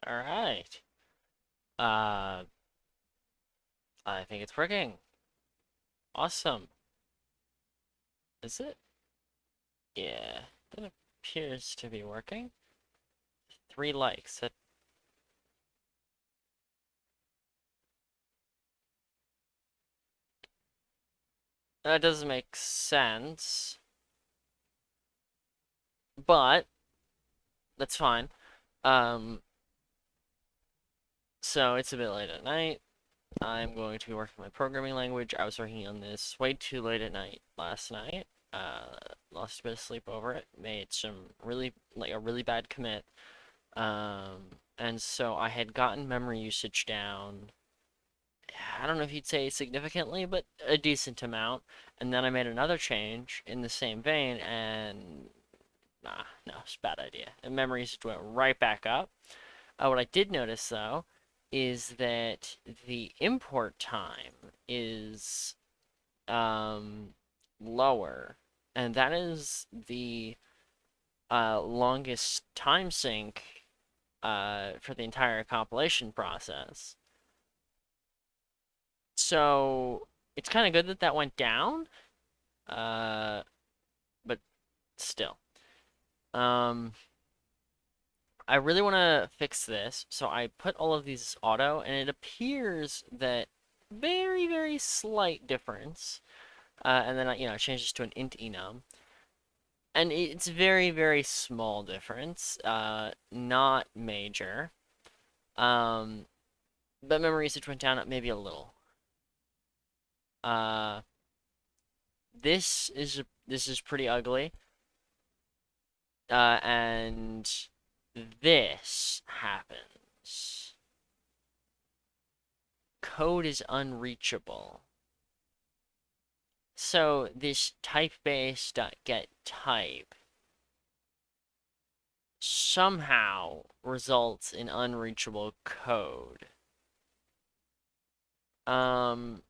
All right. Uh, I think it's working. Awesome. Is it? Yeah, it appears to be working. 3 likes. That doesn't make sense, but that's fine. Um, so it's a bit late at night. I'm going to be working my programming language. I was working on this way too late at night last night. Lost a bit of sleep over it. Made some a really bad commit. And so I had gotten memory usage down. I don't know if you'd say significantly, but a decent amount. And then I made another change in the same vein, and nah, no, it's a bad idea. And memory usage went right back up. What I did notice though is that the import time is um, lower, and that is the longest time sink for the entire compilation process. So it's kind of good that that went down, uh, but still. Um, I really want to fix this, so I put all of these auto, and it appears that very, very slight difference. And then I change this to an int enum, and it's very, very small difference, not major. Um, but memory usage went down maybe a little. Uh, this is pretty ugly. And this happens. Code is unreachable. So this typebase.getType somehow results in unreachable code. Um,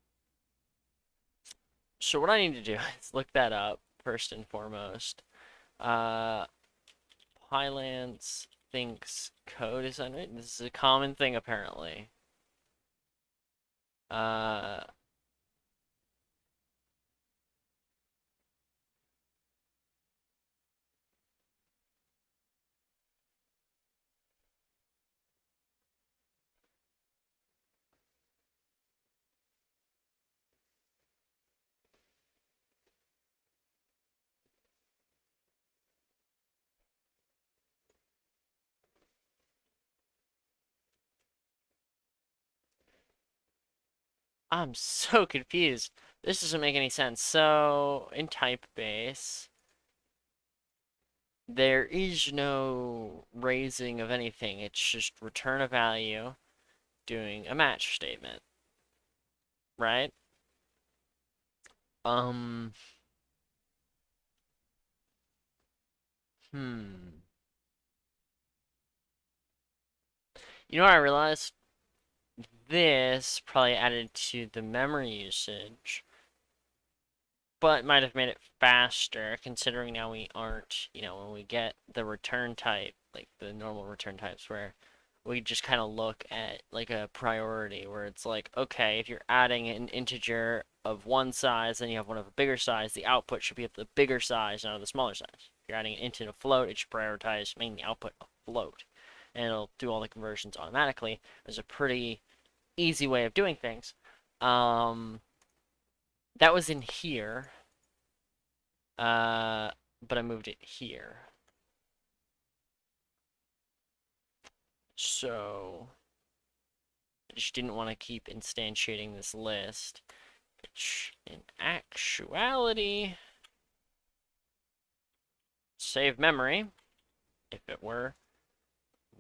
so what I need to do is look that up first and foremost. Uh, Pylance thinks code is unwritten. This is a common thing apparently. Uh, I'm so confused. This doesn't make any sense. So in typebase, there is no raising of anything. It's just return a value doing a match statement, right? Um, hmm. You know what I realized? This probably added to the memory usage, but might have made it faster considering now we aren't, when we get the return type, like the normal return types where we just kind of look at like a priority where it's like, okay, if you're adding an integer of one size, then you have one of a bigger size, the output should be of the bigger size, not of the smaller size. If you're adding an int and a float, it should prioritize making the output a float. And it'll do all the conversions automatically. There's a pretty easy way of doing things. Um, that was in here, but I moved it here. So I just didn't want to keep instantiating this list, which in actuality save memory if it were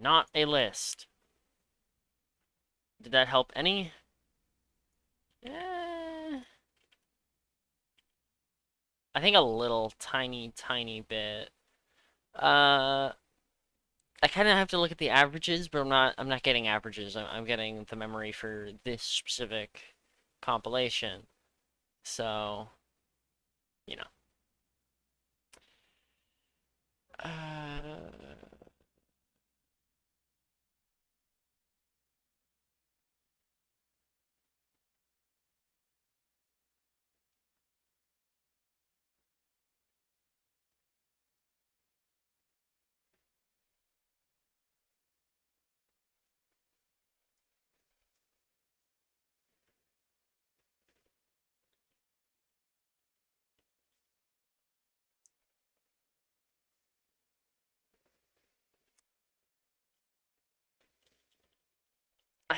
not a list. Did that help any? Eh, I think a little tiny, tiny bit. Uh, I kind of have to look at the averages, but I'm not getting averages. I'm getting the memory for this specific compilation. So, you know. Uh,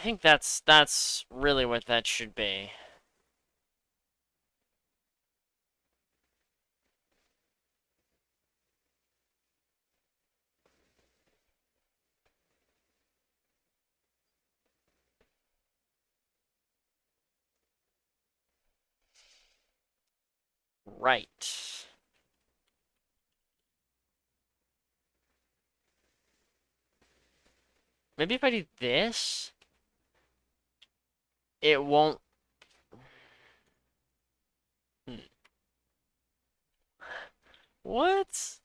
think that's really what that should be. Right. Maybe if I do this, it won't. Hmm. What?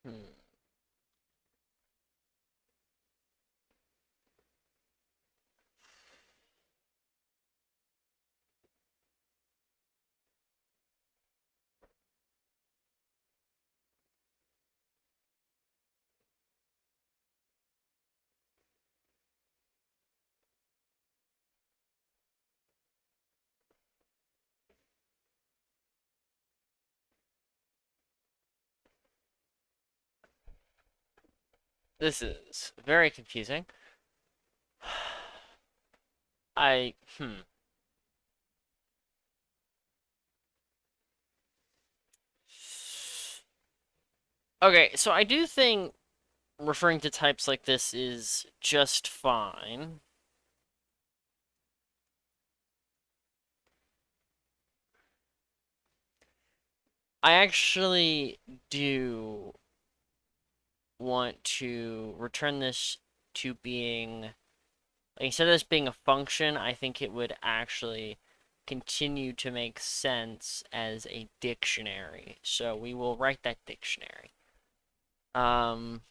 Hmm. This is very confusing. Hmm. Okay, so I do think referring to types like this is just fine. I actually do want to return this to being, like, instead of this being a function, I think it would actually continue to make sense as a dictionary. So we will write that dictionary. Um,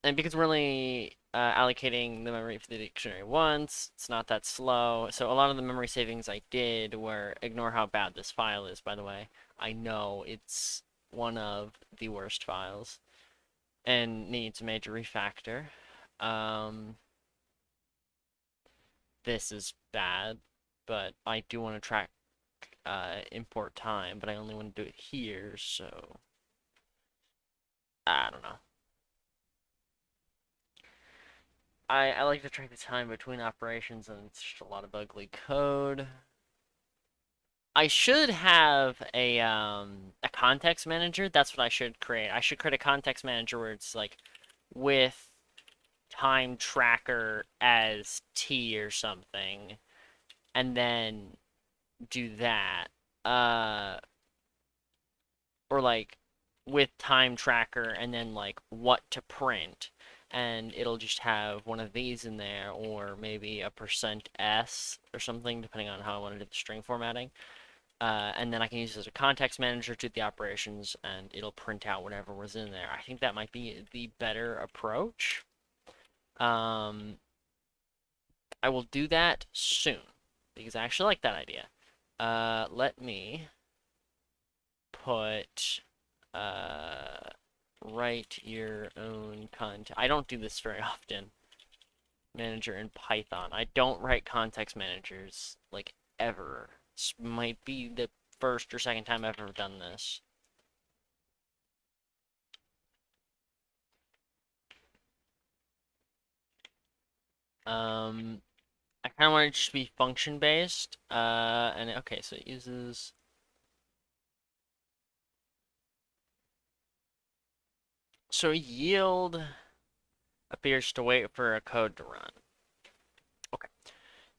and because we're only allocating the memory for the dictionary once, it's not that slow. So a lot of the memory savings I did were, ignore how bad this file is, by the way. I know it's one of the worst files and needs a major refactor. Um, this is bad, but I do want to track import time, but I only want to do it here, so I don't know. I like to track the time between operations, and it's just a lot of ugly code. I should have a context manager. That's what I should create. I should create a context manager where it's like with time tracker as T or something, and then do that. Uh, or like with time tracker and then like what to print, and it'll just have one of these in there, or maybe a %s or something, depending on how I want to do the string formatting. And then I can use it as a context manager to the operations, and it'll print out whatever was in there. I think that might be the better approach. Um, I will do that soon because I actually like that idea. Let me put uh, write your own content. I don't do this very often. Manager in Python. I don't write context managers like ever. This might be the first or second time I've ever done this. Um, I kind of want it to just be function based. And okay, so it uses. So yield appears to wait for a code to run. Okay,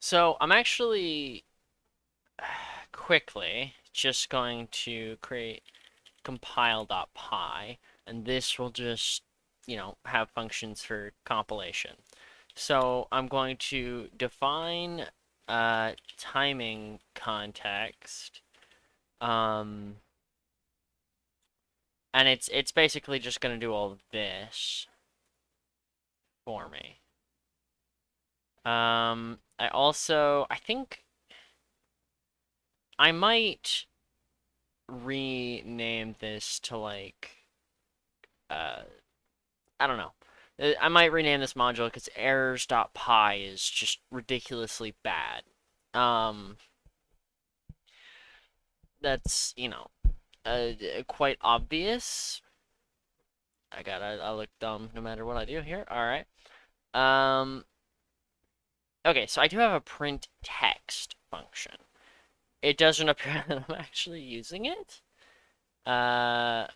so I'm actually quickly just going to create compile.py, and this will just, have functions for compilation. So I'm going to define timing context, um, and it's basically just going to do all of this for me. I think I might rename this to like, uh, I don't know. I might rename this module because errors.py is just ridiculously bad. Um, that's, quite obvious. I look dumb no matter what I do here. All right. Um, okay, so I do have a print text function. It doesn't appear that I'm actually using it. Uh,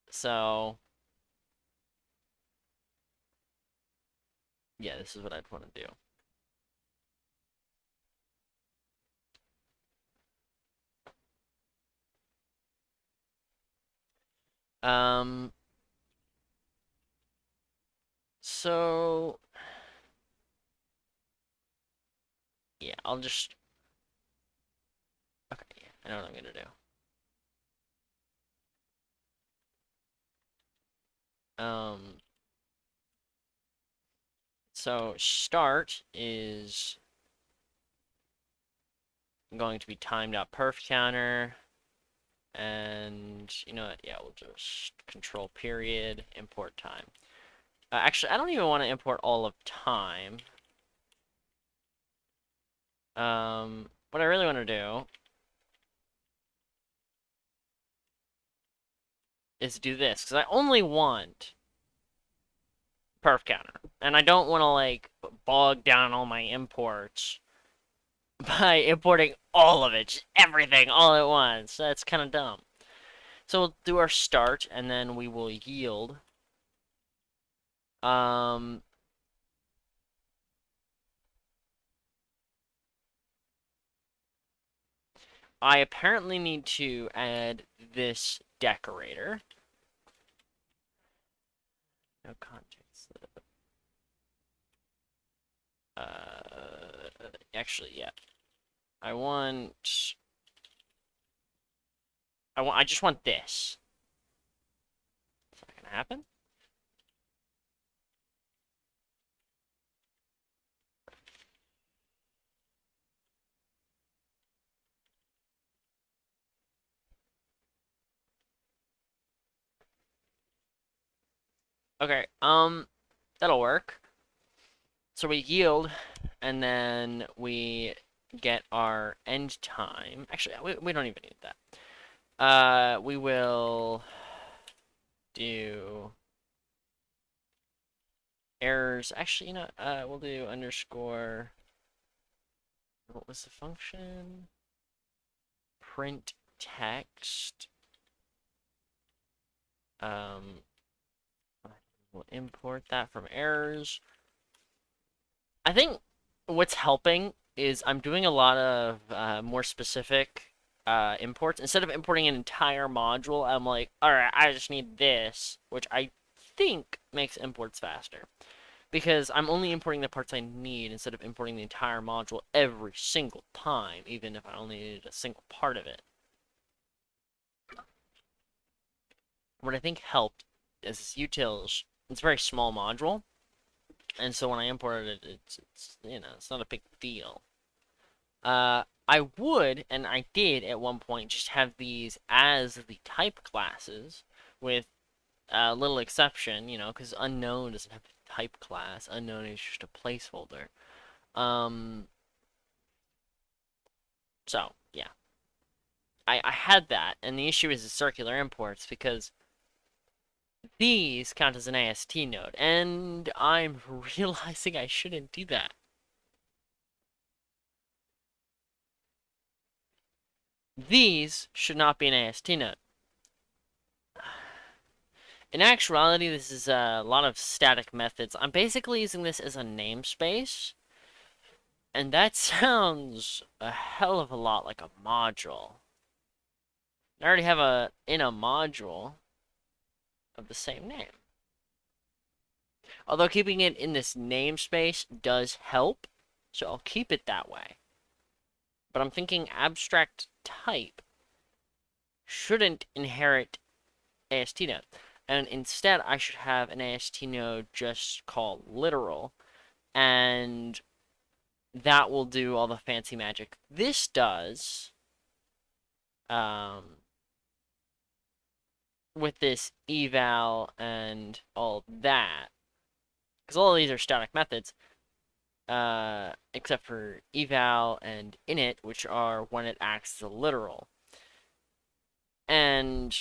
so yeah, this is what I'd want to do. Um, so yeah, I'll just okay. Yeah, I know what I'm gonna do. So start is going to be time.perf counter, and you know what? Yeah, we'll just control period import time. Actually, I don't even want to import all of time. What I really want to do is do this because I only want perf counter, and I don't want to like bog down all my imports by importing all of it, just everything all at once. That's kind of dumb. So we'll do our start, and then we will yield. Um, I apparently need to add this decorator. No context. Actually, yeah. I want. I just want this. Is that gonna happen? Okay. That'll work. So we yield, and then we get our end time. Actually, we don't even need that. We will do errors. Actually, we'll do underscore. What was the function? Print text. Um, we'll import that from errors. I think what's helping is I'm doing a lot of more specific imports. Instead of importing an entire module, I'm like, all right, I just need this, which I think makes imports faster. Because I'm only importing the parts I need instead of importing the entire module every single time, even if I only needed a single part of it. What I think helped is this utils. It's a very small module, and so when I imported it, it's not a big deal. I would, and I did at one point, just have these as the type classes with a little exception, because unknown doesn't have a type class. Unknown is just a placeholder. Um, so yeah, I had that, and the issue is the circular imports because these count as an AST node, and I'm realizing I shouldn't do that. These should not be an AST node. In actuality, this is a lot of static methods. I'm basically using this as a namespace, and that sounds a hell of a lot like a module. I already have a module of the same name. Although keeping it in this namespace does help, so I'll keep it that way. But I'm thinking abstract type shouldn't inherit AST node. And instead, I should have an AST node just called literal and that will do all the fancy magic. This does, with this eval and all that, because all of these are static methods, except for eval and init, which are when it acts as a literal. And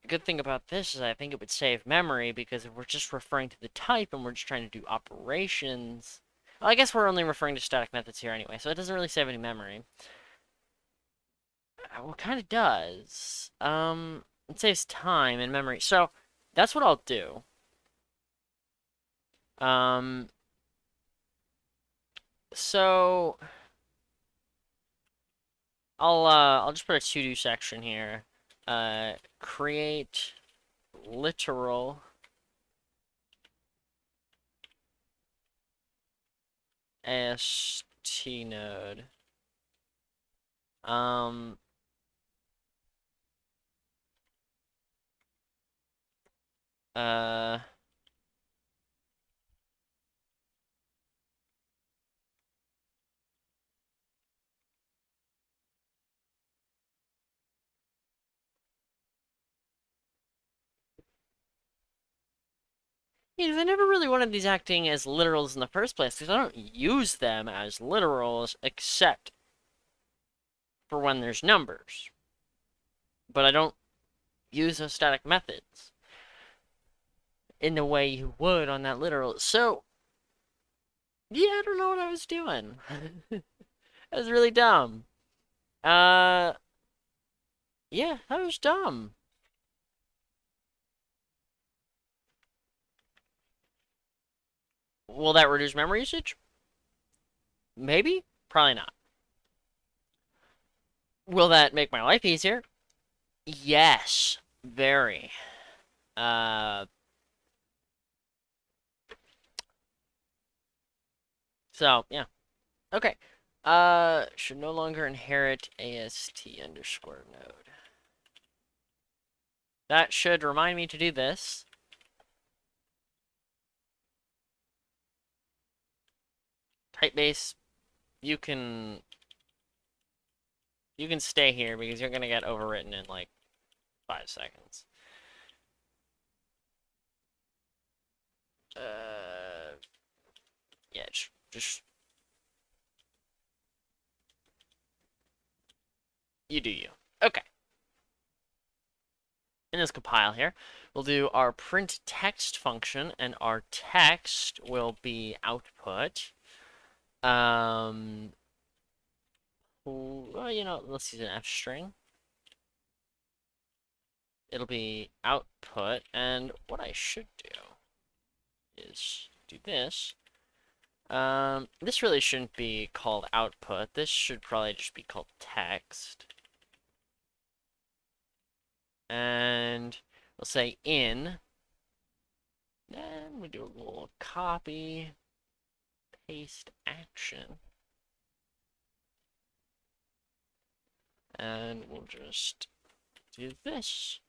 the good thing about this is I think it would save memory, because if we're just referring to the type and we're just trying to do operations, well, I guess we're only referring to static methods here anyway, so it doesn't really save any memory. Well, it kind of does. It saves time and memory. So that's what I'll do. Um, so I'll just put a to-do section here. Create literal AST node. Um, uh, I never really wanted these acting as literals in the first place, because I don't use them as literals except for when there's numbers. But I don't use those static methods in the way you would on that literal. So, yeah, I don't know what I was doing. That was really dumb. Uh, yeah, that was dumb. Will that reduce memory usage? Maybe? Probably not. Will that make my life easier? Yes, very. Uh, so, yeah. Okay. Should no longer inherit AST underscore node. That should remind me to do this. Typebase, you can stay here because you're gonna get overwritten in like 5 seconds. Yeah, just you do you. Okay. In this compile here, we'll do our print text function, and our text will be output. Well, let's use an F string. It'll be output, and what I should do is do this. This really shouldn't be called output. This should probably just be called text. And we'll say in. Then we do a little copy, paste action. And we'll just do this.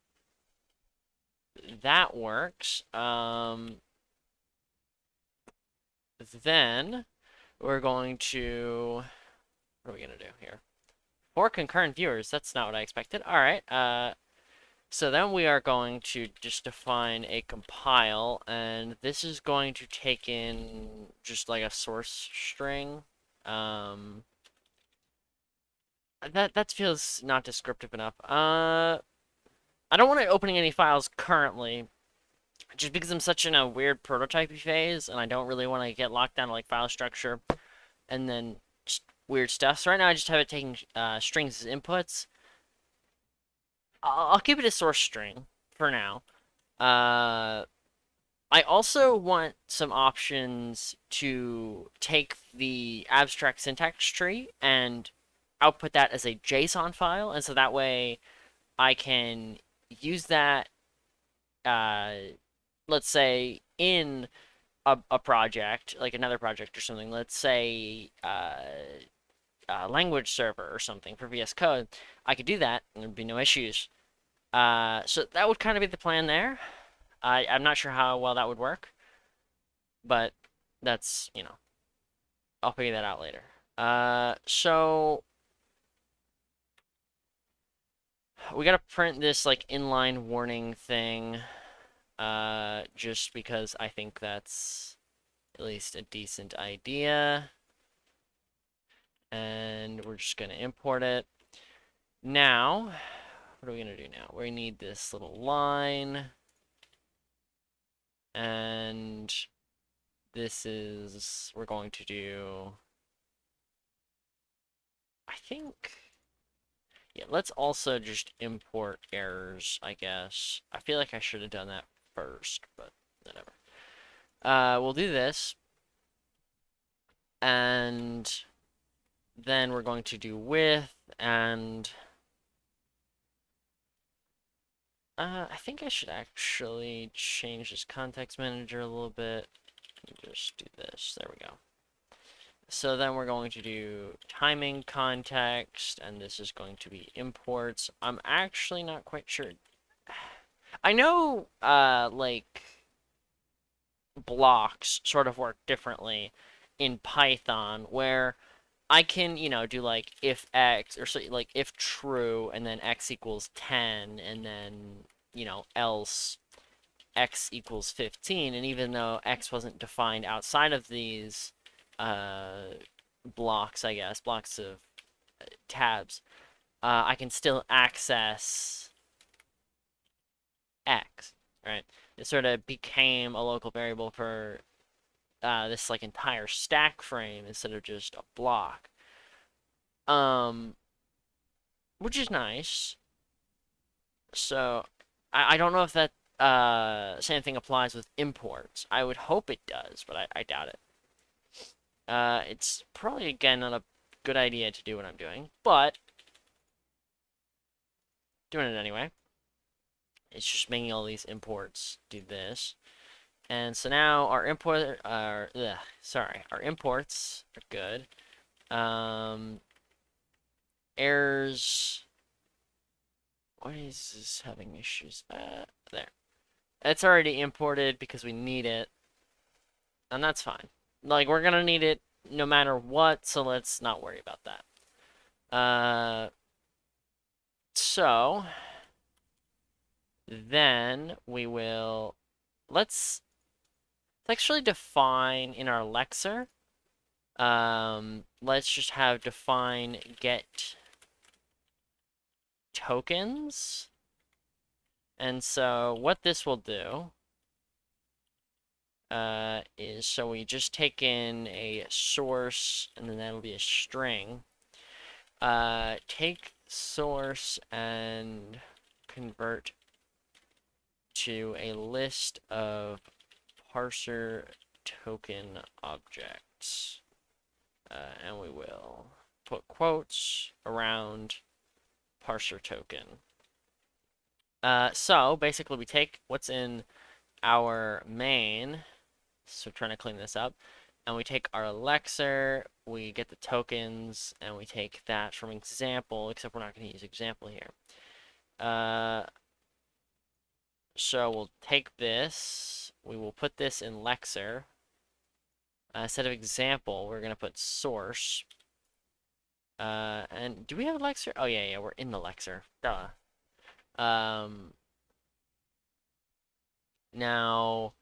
That works. Then we're going to, what are we gonna do here? 4 concurrent viewers. That's not what I expected. All right. So then we are going to just define a compile, and this is going to take in just like a source string. That feels not descriptive enough. I don't want it opening any files currently, just because I'm such in a weird prototypey phase, and I don't really want to get locked down to like file structure and then just weird stuff. So right now I just have it taking strings as inputs. I'll keep it a source string for now. I also want some options to take the abstract syntax tree and output that as a JSON file, and so that way I can use that, let's say, in a project, like another project or something. Let's say language server or something for VS Code. I could do that, and there'd be no issues. So that would kind of be the plan there. I'm not sure how well that would work, but that's. I'll figure that out later. So we gotta print this like inline warning thing, just because I think that's at least a decent idea. And we're just gonna import it. Now, what are we gonna do now? We need this little line, and this is, we're going to do, I think, yeah, let's also just import errors, I guess. I feel like I should have done that first, but whatever. We'll do this, and then we're going to do with, and I think I should actually change this context manager a little bit. Just do this. There we go. So then we're going to do timing context, and this is going to be imports. I'm actually not quite sure. I know, like, blocks sort of work differently in Python, where I can, do like if x, or so, like if true, and then x equals 10, and then, else x equals 15, and even though x wasn't defined outside of these uh, blocks, I guess, blocks of tabs, I can still access x, right? It sort of became a local variable for this like entire stack frame instead of just a block, um, which is nice. So I don't know if that same thing applies with imports. I would hope it does, but I doubt it. It's probably, again, not a good idea to do what I'm doing, but doing it anyway. It's just making all these imports do this. And so now our our imports are good. Errors. Why is this having issues? There. It's already imported because we need it, and that's fine. Like, we're gonna need it no matter what, so let's not worry about that. So then we will, let's actually define in our Lexer. Let's just have define get tokens. And so what this will do is, so we just take in a source, and then that'll be a string. Take source and convert to a list of parser token objects. And we will put quotes around parser token. So basically we take what's in our main, so trying to clean this up, and we take our Lexer, we get the tokens, and we take that from example, except we're not going to use example here. So we'll take this, we will put this in Lexer. Instead of example, we're going to put source. And do we have a Lexer? Oh, yeah, we're in the Lexer. Duh. Now,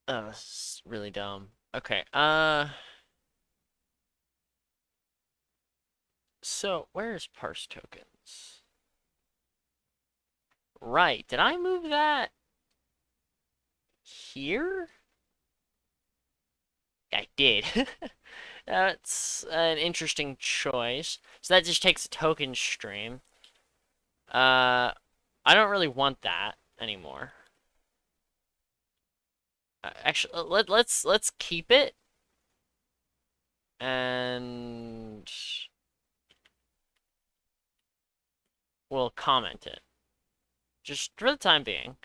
oh, this is really dumb. Okay, so where's parse tokens? Right, did I move that here? I did. That's an interesting choice. So that just takes a token stream. I don't really want that anymore. Actually, let's keep it, and we'll comment it just for the time being.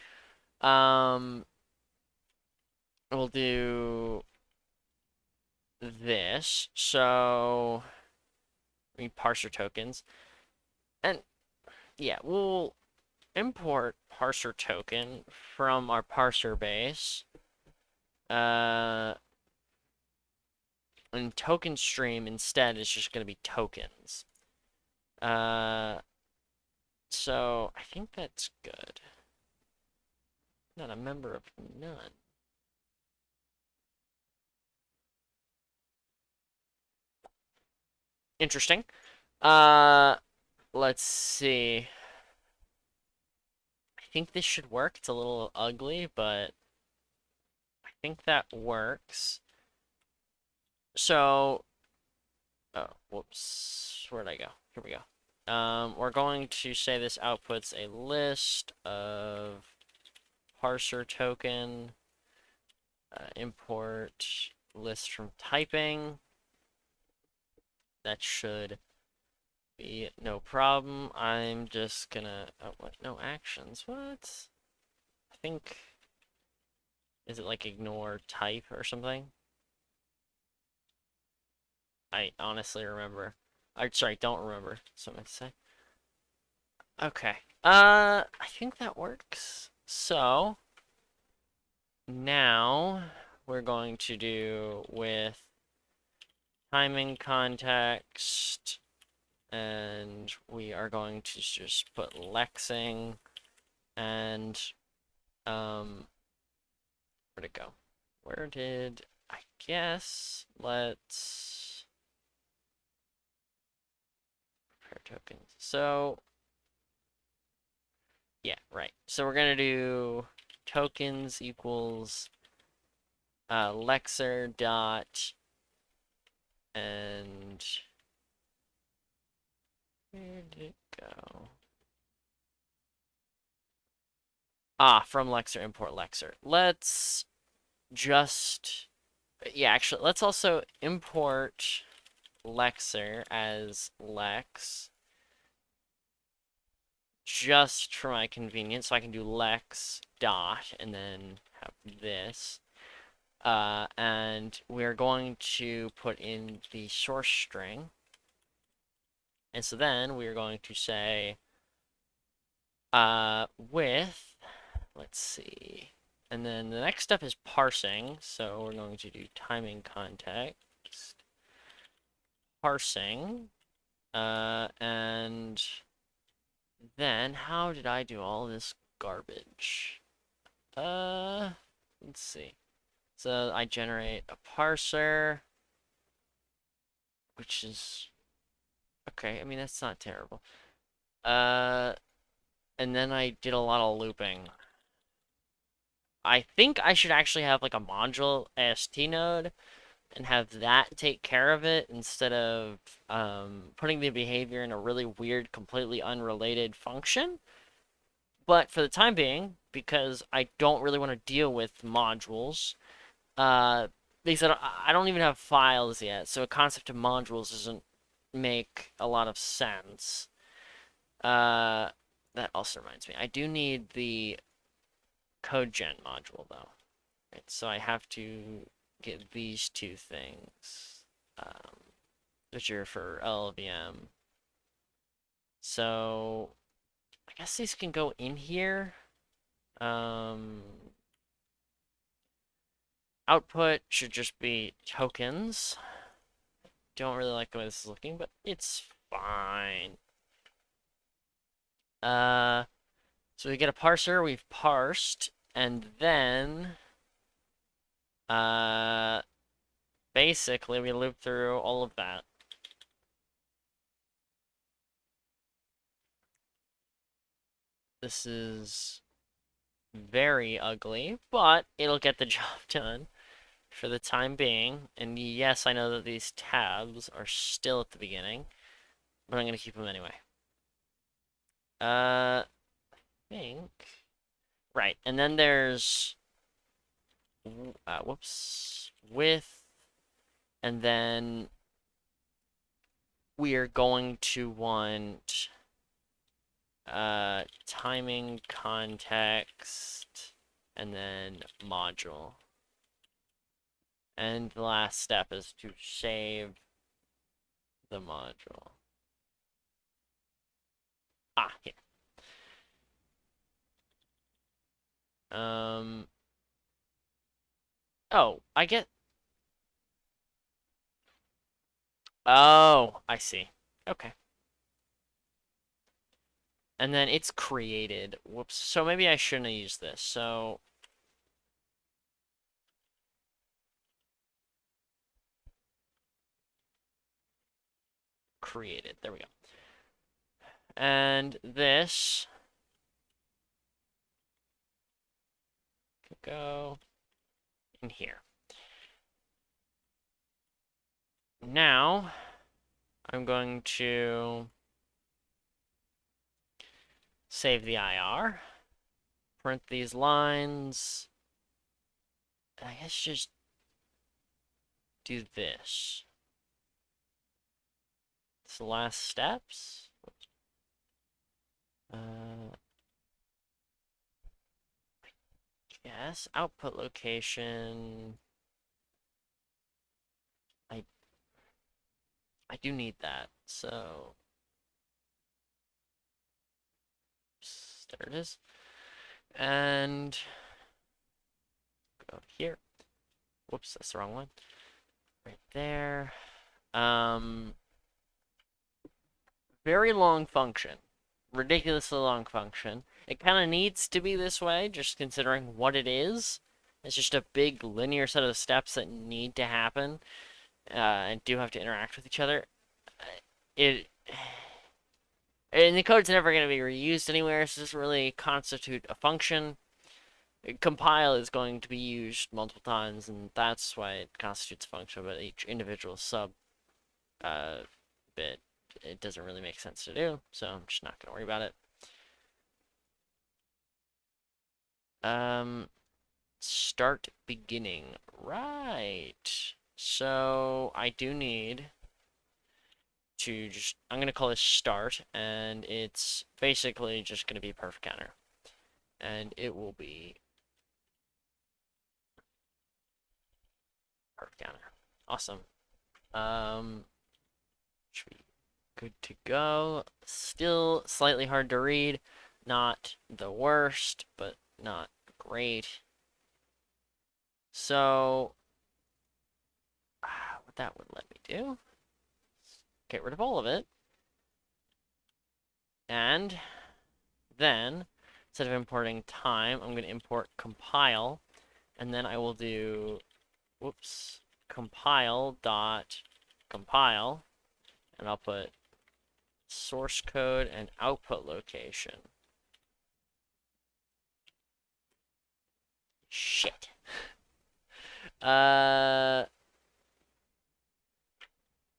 We'll do this. So we need parser tokens, and yeah, we'll import parser token from our parser base. And token stream instead is just going to be tokens. Uh, so I think that's good. Not a member of none. Interesting. Uh, let's see. I think this should work. It's a little ugly, but I think that works. So, oh, whoops. Where'd I go? Here we go. We're going to say this outputs a list of parser token, import list from typing. That should be no problem. I'm just gonna, oh, what? No actions. What? I think, is it like ignore type or something? I honestly remember. I sorry, don't remember. Something to say. Okay. I think that works. So now we're going to do with timing context, and we are going to just put lexing and where'd it go? Where did I guess let's prepare tokens. So yeah, right. So we're gonna do tokens equals Lexer dot and where did it go? Ah, from Lexer import Lexer. Let's just yeah, actually, let's also import Lexer as Lex just for my convenience, so I can do Lex dot and then have this. And we're going to put in the source string. And so then we're going to say with, let's see. And then the next step is parsing. So we're going to do timing context, parsing, and then how did I do all this garbage? Let's see. So I generate a parser, which is okay. I mean, that's not terrible. Uh, and then I did a lot of looping. I think I should actually have like a module AST node and have that take care of it instead of putting the behavior in a really weird, completely unrelated function. But for the time being, because I don't really want to deal with modules, because I don't even have files yet, so a concept of modules doesn't make a lot of sense. Uh, that also reminds me, I do need the CodeGen module though. Right, so I have to get these two things, which are for LLVM. So I guess these can go in here. Um, output should just be tokens. Don't really like the way this is looking, but it's fine. So we get a parser, we've parsed, and then uh, basically we loop through all of that. This is very ugly, but it'll get the job done for the time being. And yes, I know that these tabs are still at the beginning, but I'm gonna keep them anyway. I think right, and then there's whoops, with, and then we are going to want timing context and then module. And the last step is to save the module. Ah, here. Oh, I get Oh, I see. Okay. And then it's created. Whoops. So maybe I shouldn't have used this. So created. There we go. And this could go in here. Now I'm going to save the IR, print these lines. I guess just do this. It's the last steps. Uh, yes, output location. I I do need that. So there it is. And go here. Whoops, that's the wrong one. Right there. Um, very long function. Ridiculously long function. It kind of needs to be this way, just considering what it is. It's just a big linear set of steps that need to happen and do have to interact with each other. It and the code's never going to be reused anywhere, so it doesn't really constitute a function. Compile is going to be used multiple times, and that's why it constitutes a function, but each individual sub uh, bit, it doesn't really make sense to do, so I'm just not going to worry about it. Start beginning. Right. So I do need to just, I'm going to call this start, and it's basically just going to be perfect counter. And it will be perfect counter. Awesome. Should be good to go. Still slightly hard to read. Not the worst, but not great. So, what that would let me do, get rid of all of it. And then, instead of importing time, I'm going to import compile. And then I will do, whoops, compile dot compile. And I'll put source code and output location. Shit.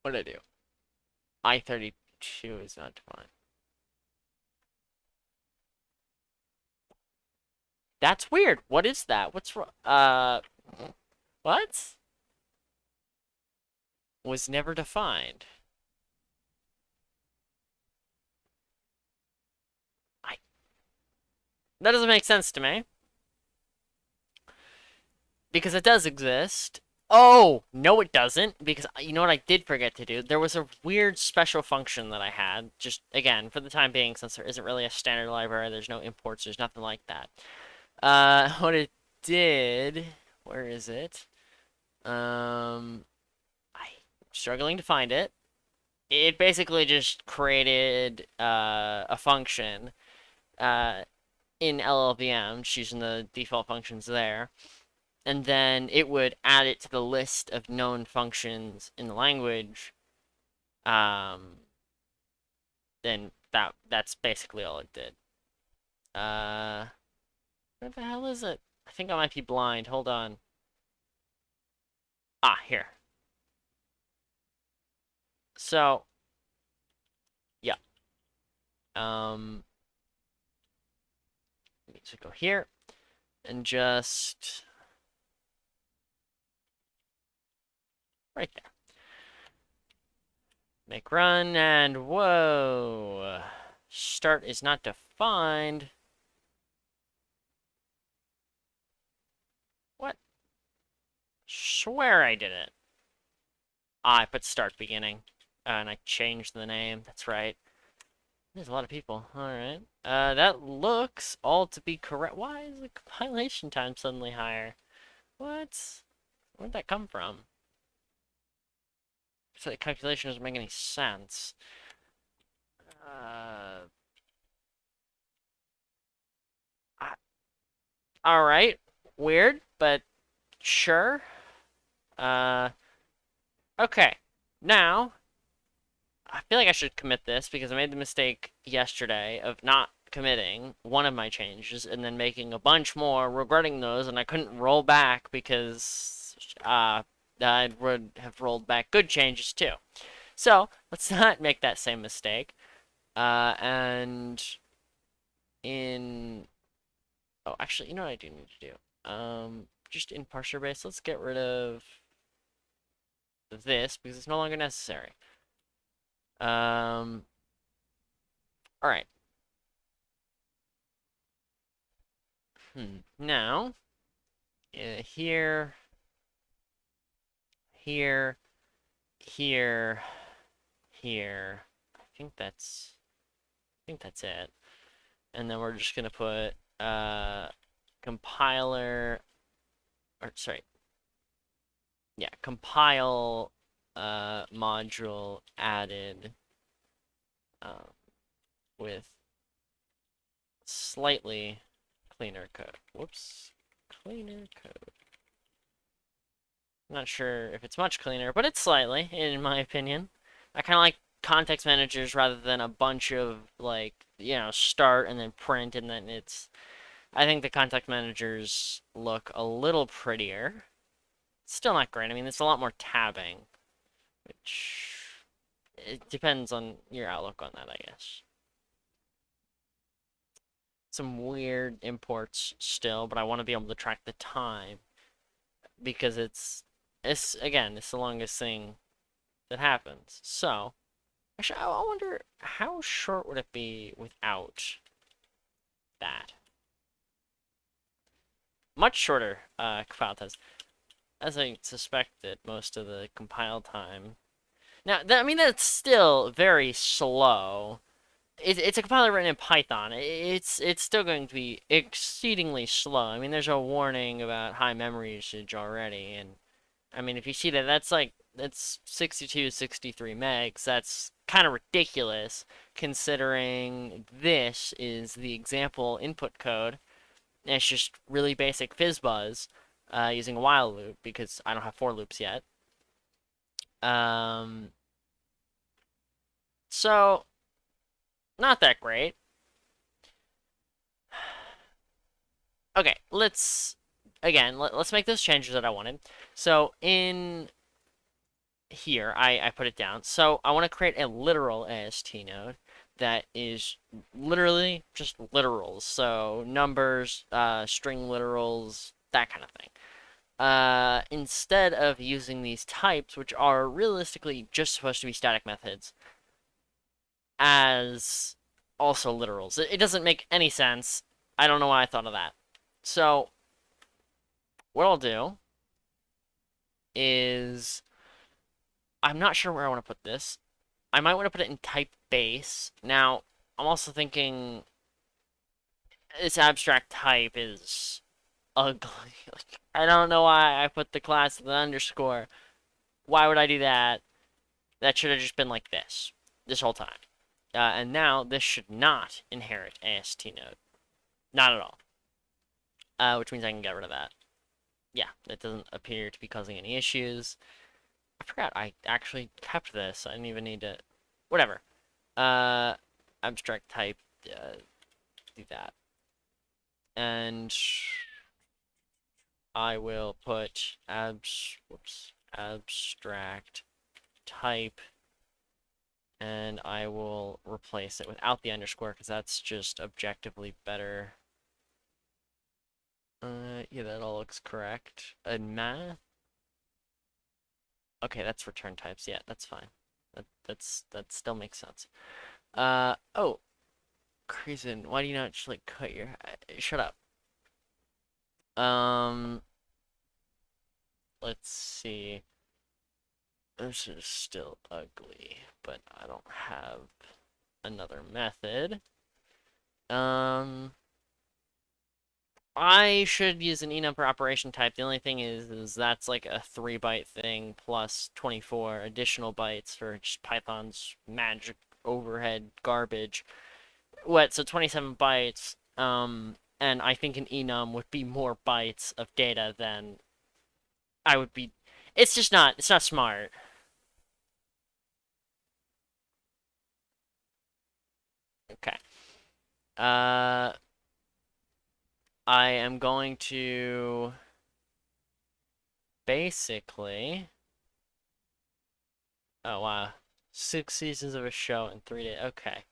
What did I do? I-32 is not defined. That's weird. What is that? What's wrong? What? Was never defined. I That doesn't make sense to me. Because it does exist. Oh, no it doesn't. Because you know what I did forget to do? There was a weird special function that I had. Just, again, for the time being, since there isn't really a standard library, there's no imports, there's nothing like that. What it did... Where is it? I'm struggling to find it. It basically just created a function in LLVM, just using the default functions there, and then it would add it to the list of known functions in the language. Then that's basically all it did. Where the hell is it? I think I might be blind. Hold on. Ah, here. So, yeah. So go here and just right there. Make run and whoa. Start is not defined. What? Swear I did it. Ah, I put start beginning. And I changed the name. That's right. There's a lot of people. Alright. That looks all to be correct. Why is the compilation time suddenly higher? What? Where'd that come from? So the calculation doesn't make any sense. Uh, all right, weird, but sure. Uh, okay. Now, I feel like I should commit this because I made the mistake yesterday of not committing one of my changes and then making a bunch more, regretting those, and I couldn't roll back because I would have rolled back good changes too. So let's not make that same mistake. And in oh, actually, you know what I do need to do? Just in parser base, let's get rid of this because it's no longer necessary. All right. Now, here, here, here, here. I think that's it. And then we're just gonna put compiler, or sorry, yeah, compile module added um, with slightly cleaner code. Whoops, cleaner code. I'm not sure if it's much cleaner, but it's slightly, in my opinion. I kind of like context managers rather than a bunch of like, start and then print and then it's. I think the context managers look a little prettier. Still not great. I mean, it's a lot more tabbing, which it depends on your outlook on that, I guess. Some weird imports still, but I want to be able to track the time because it's again, it's the longest thing that happens. So, actually, I wonder how short would it be without that? Much shorter compile times, as I suspected most of the compile time. Now, I mean, that's still very slow. It's a compiler written in Python. It's still going to be exceedingly slow. I mean, there's a warning about high memory usage already, and I mean, if you see that, that's 62, 63 megs. That's kind of ridiculous, considering this is the example input code. And it's just really basic fizzbuzz using a while loop because I don't have for loops yet. Um, so not that great. Okay, let's again let's make those changes that I wanted. So in here, I put it down. So I want to create a literal AST node that is literally just literals. So numbers, string literals, that kind of thing. Instead of using these types, which are realistically just supposed to be static methods, as also literals. It doesn't make any sense. I don't know why I thought of that. So what I'll do is I'm not sure where I want to put this. I might want to put it in type base. Now, I'm also thinking this abstract type is ugly. I don't know why I put the class with an underscore. Why would I do that? That should have just been like this whole time. And now this should not inherit AST node. Not at all. Which means I can get rid of that. Yeah, it doesn't appear to be causing any issues. I forgot I actually kept this. I didn't even need to. Whatever. Uh, abstract type. Do that. And I will put abstract type, and I will replace it without the underscore because that's just objectively better. Yeah, that all looks correct. And math. Okay, that's return types. Yeah, that's fine. That still makes sense. Oh, Crazen, why do you not just like cut your? Shut up. Um, let's see. This is still ugly, but I don't have another method. Um, I should use an enum per operation type. The only thing is that's like a 3 byte thing plus 24 additional bytes for just Python's magic overhead garbage. What? So 27 bytes. And I think an enum would be more bytes of data than I would be. It's just not. It's not smart. Okay. Uh, I am going to basically. Oh wow, 6 seasons of a show in 3 days. Okay.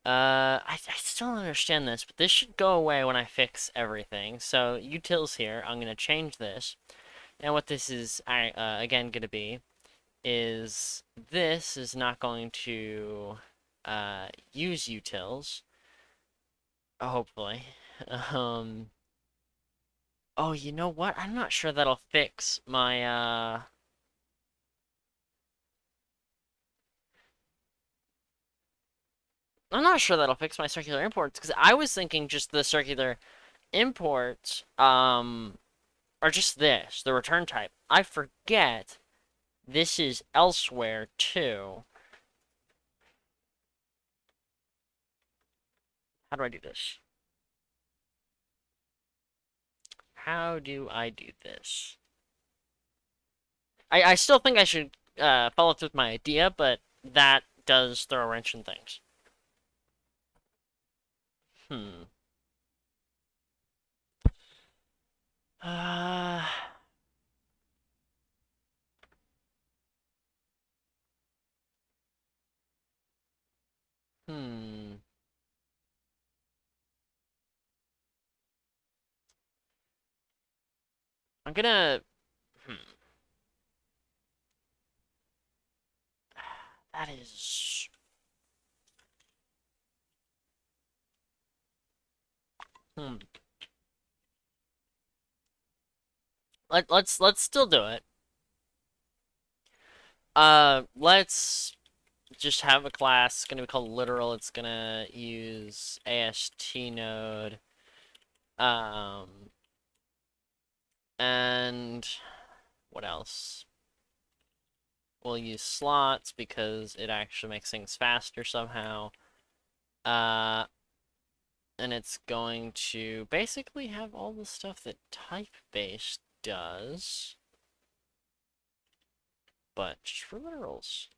I still don't understand this, but this should go away when I fix everything. So utils here, I'm gonna change this, and what this is again gonna be is this is not going to use utils, hopefully. Um, oh, you know what? I'm not sure that'll fix my I'm not sure that'll fix my circular imports because I was thinking just the circular imports are just this, the return type. I forget this is elsewhere too. How do I do this? How do I do this? I still think I should follow through with my idea, but that does throw a wrench in things. Hmm. Uh, hmm. I'm gonna. Hmm. That is. Hmm. Let's still do it. Let's just have a class. It's gonna be called literal. It's gonna use AST node. Um, and what else? We'll use slots because it actually makes things faster somehow. Uh, and it's going to basically have all the stuff that type-based does, but just for literals.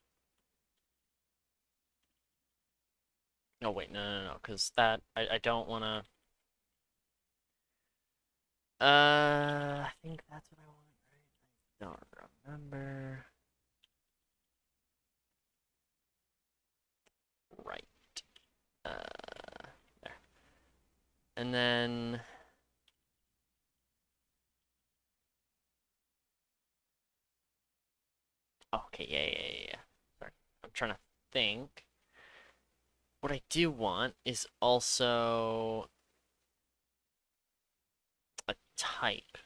Oh wait, no, because that I don't want to. I think that's what I want, right? I don't remember. Right. There. And then. Oh, okay, yeah. Sorry. I'm trying to think. What I do want is also a type.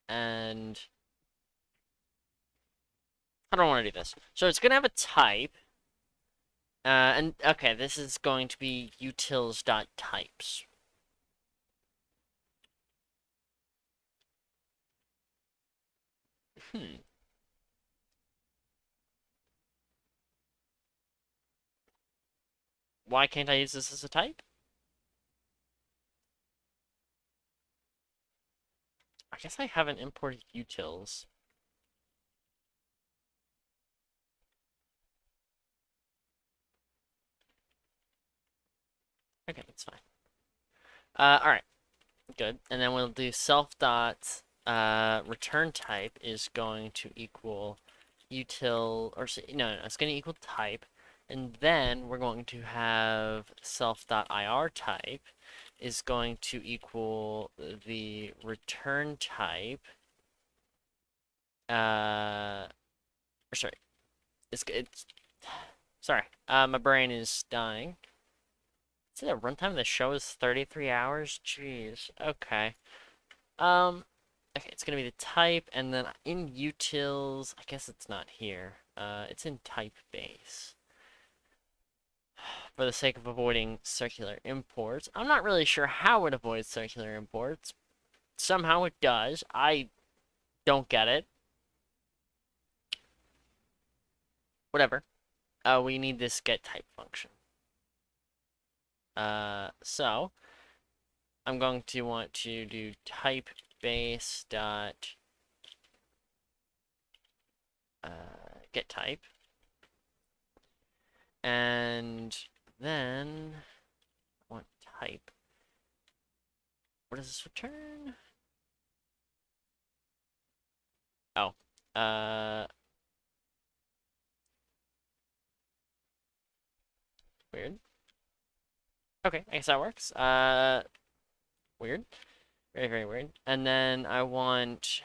And I don't want to do this. So it's going to have a type. And okay, this is going to be utils.types. Hmm. Why can't I use this as a type? I guess I haven't imported utils. Okay, that's fine. Alright, good. And then we'll do self dot return type is going to equal util, or no, it's going to equal type. And then we're going to have self.ir type is going to equal the return type. Or sorry, it's sorry. My brain is dying. Is it a runtime of the show is 33 hours? Jeez. Okay. Um. Okay, it's gonna be the type, and then in utils, I guess it's not here. It's in type base. for the sake of avoiding circular imports. I'm not really sure how it avoids circular imports. Somehow it does. I don't get it. Whatever. We need this get type function. So I'm going to want to do type base dot get type, and then I want type. What does this return? Oh, weird. Okay, I guess that works. Weird. Very, very weird. And then I want...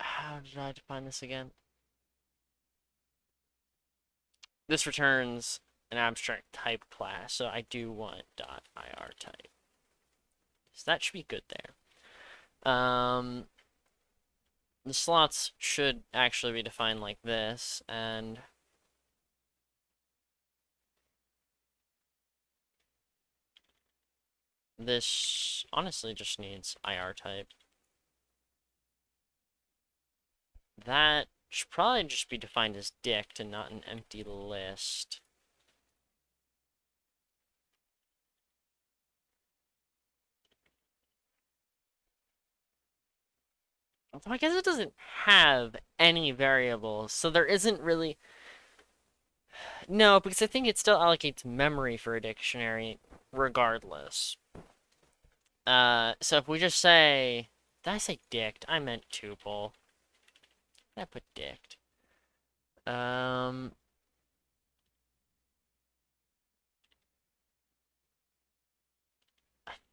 How did I define this again? This returns an abstract type class, so I do want .ir type. So that should be good there. The slots should actually be defined like this, and this honestly just needs IR type. That should probably just be defined as dict and not an empty list. Although I guess it doesn't have any variables, so there isn't really... No, because I think it still allocates memory for a dictionary regardless. So if we just say... Did I say dict? I meant tuple. I put dict. I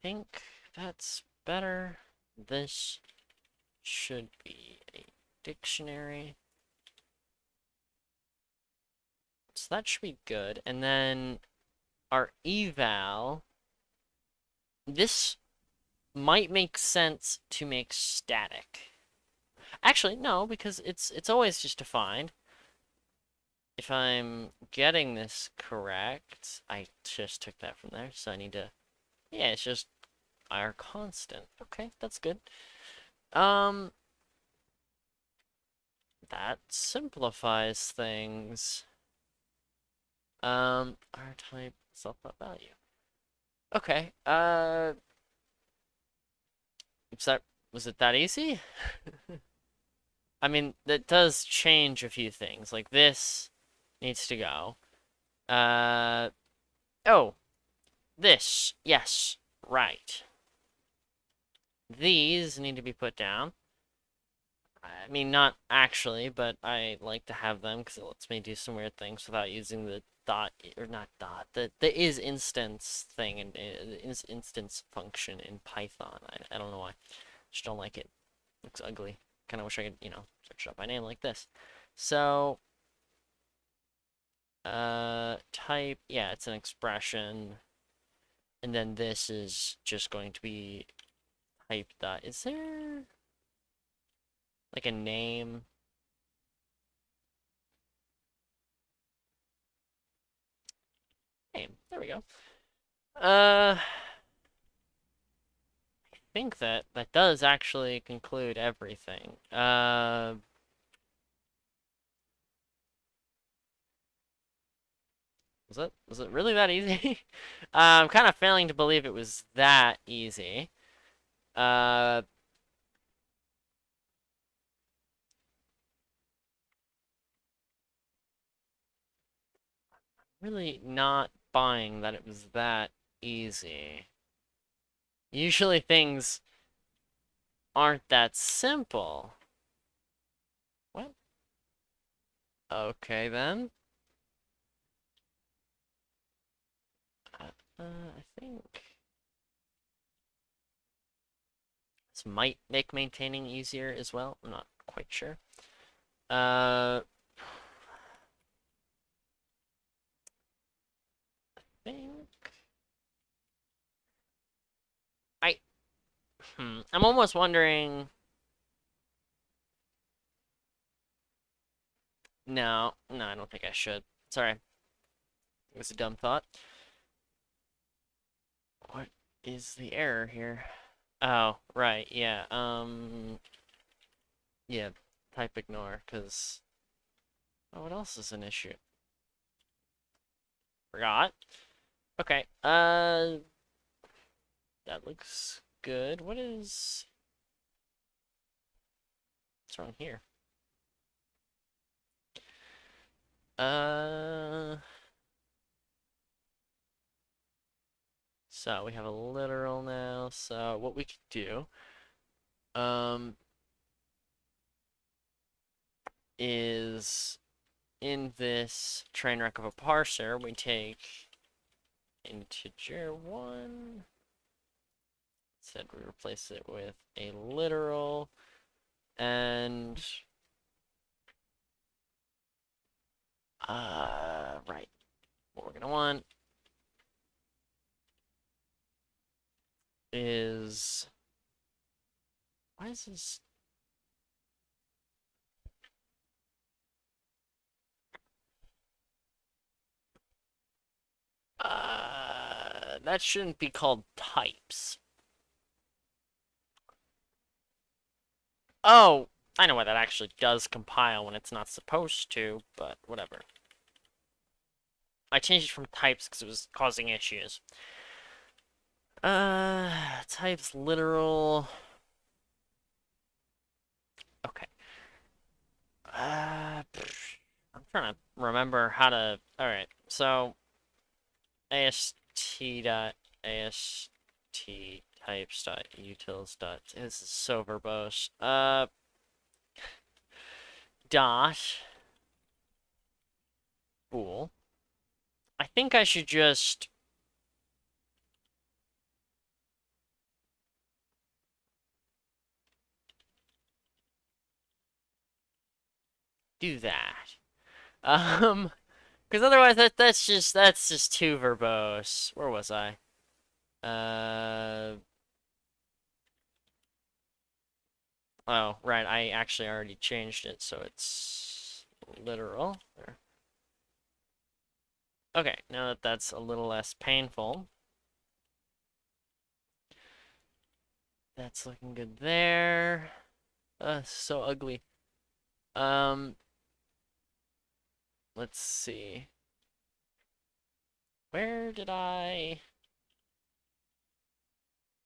think that's better. This should be a dictionary. So that should be good. And then our eval, this might make sense to make static. Actually, no, because it's always just defined. If I'm getting this correct, I just took that from there, so I need to... Yeah, it's just our constant. Okay, that's good. That simplifies things. R type self.value. Okay, was it that easy? I mean, that does change a few things. Like this needs to go. Oh, this, yes, right. These need to be put down. I mean, not actually, but I like to have them because it lets me do some weird things without using the dot, or not dot, the is instance thing and is instance function in Python. I don't know why. Just don't like it. Looks ugly. Kind of wish I could, search it up by name like this. So, type, yeah, it's an expression. And then this is just going to be type dot. Is there like a name? Name. There we go. I think that does actually conclude everything. Was it really that easy? I'm kind of failing to believe it was that easy. Uh, really not buying that it was that easy. Usually things aren't that simple. What? Okay then. I think this might make maintaining easier as well. I'm not quite sure. I think I I'm almost wondering. No, no, I don't think I should. Sorry, it was a dumb thought. What is the error here? Oh, right, yeah. Yeah, type ignore, because oh, what else is an issue? Forgot. Okay, that looks good. What's wrong here? Uh, so we have a literal now, so what we could do, um, is in this train wreck of a parser, we take integer one, said we replace it with a literal, and right, what we're gonna want is, why is this, that shouldn't be called types. Oh, I know why that actually does compile when it's not supposed to, but whatever. I changed it from types because it was causing issues. Types literal. Okay. I'm trying to remember how to. All right. So ast dot ast types dot utils dot. This is so verbose. Dot bool. I think I should just do that. Because otherwise that's just too verbose. Where was I? Uh, oh, right. I actually already changed it, so it's literal. There. Okay, now that that's a little less painful, that's looking good there. So ugly. Um, let's see. Where did I?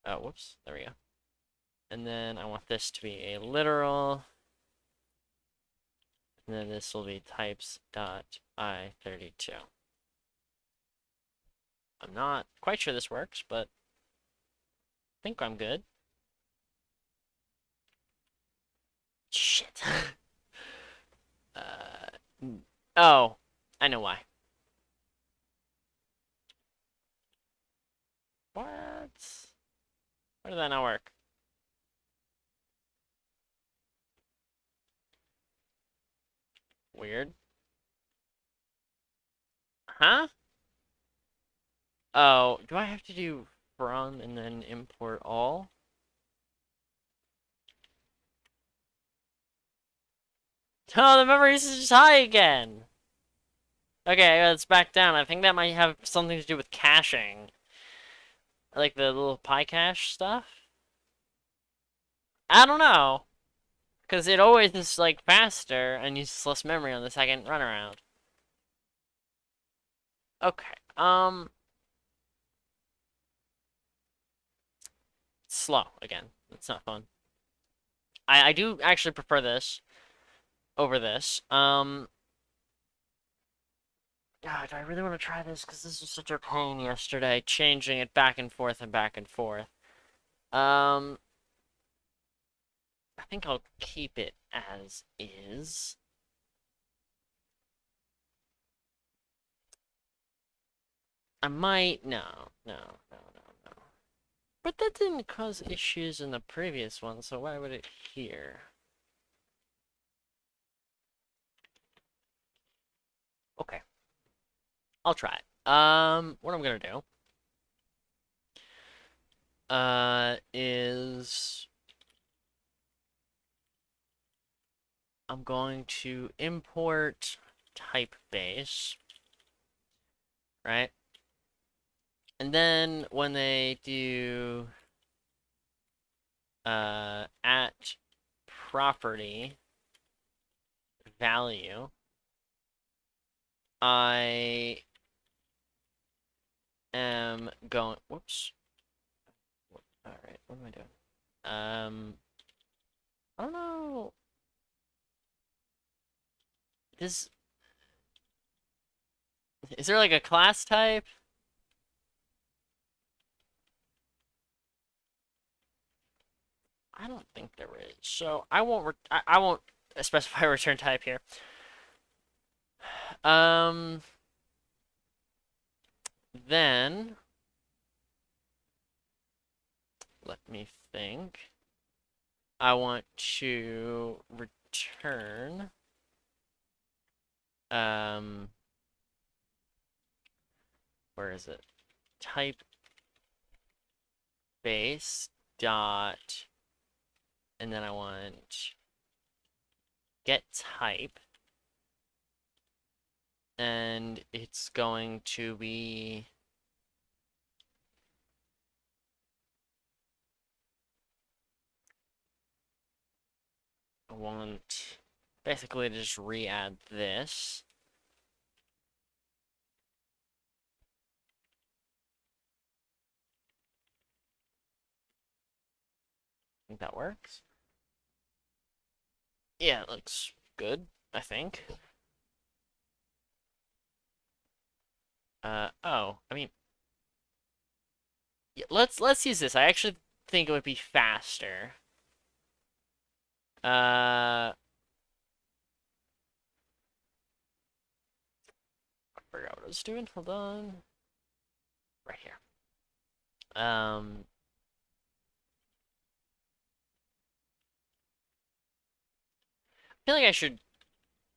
Oh, whoops. There we go. And then I want this to be a literal. And then this will be types dot I32. I'm not quite sure this works, but I think I'm good. Shit. Oh, I know why. What? Why did that not work? Weird. Huh? Oh, do I have to do from and then import all? Oh, the memory usage is high again. Okay, let's back down. I think that might have something to do with caching. Like the little cache stuff. I don't know. Because it always is like faster and uses less memory on the second run around. Okay. Slow again. It's not fun. I do actually prefer this over this. God, do I really want to try this? Because this was such a pain yesterday, changing it back and forth and back and forth. I think I'll keep it as is. I might, no, no, no, no, no. But that didn't cause issues in the previous one, so why would it here? Okay, I'll try it. What I'm gonna do, is I'm going to import type base, right? And then when they do at property value, I am going, whoops. All right, what am I doing? I don't know. This, is there like a class type? I don't think there is. So I won't specify a return type here. Um, then let me think. I want to return um where is it? Type base dot, and then I want get type, and it's going to be I want basically to just re-add this. I think that works. Yeah, it looks good, I think. Oh, I mean, yeah, let's use this. I actually think it would be faster. I forgot what I was doing. Hold on. Right here. I feel like I should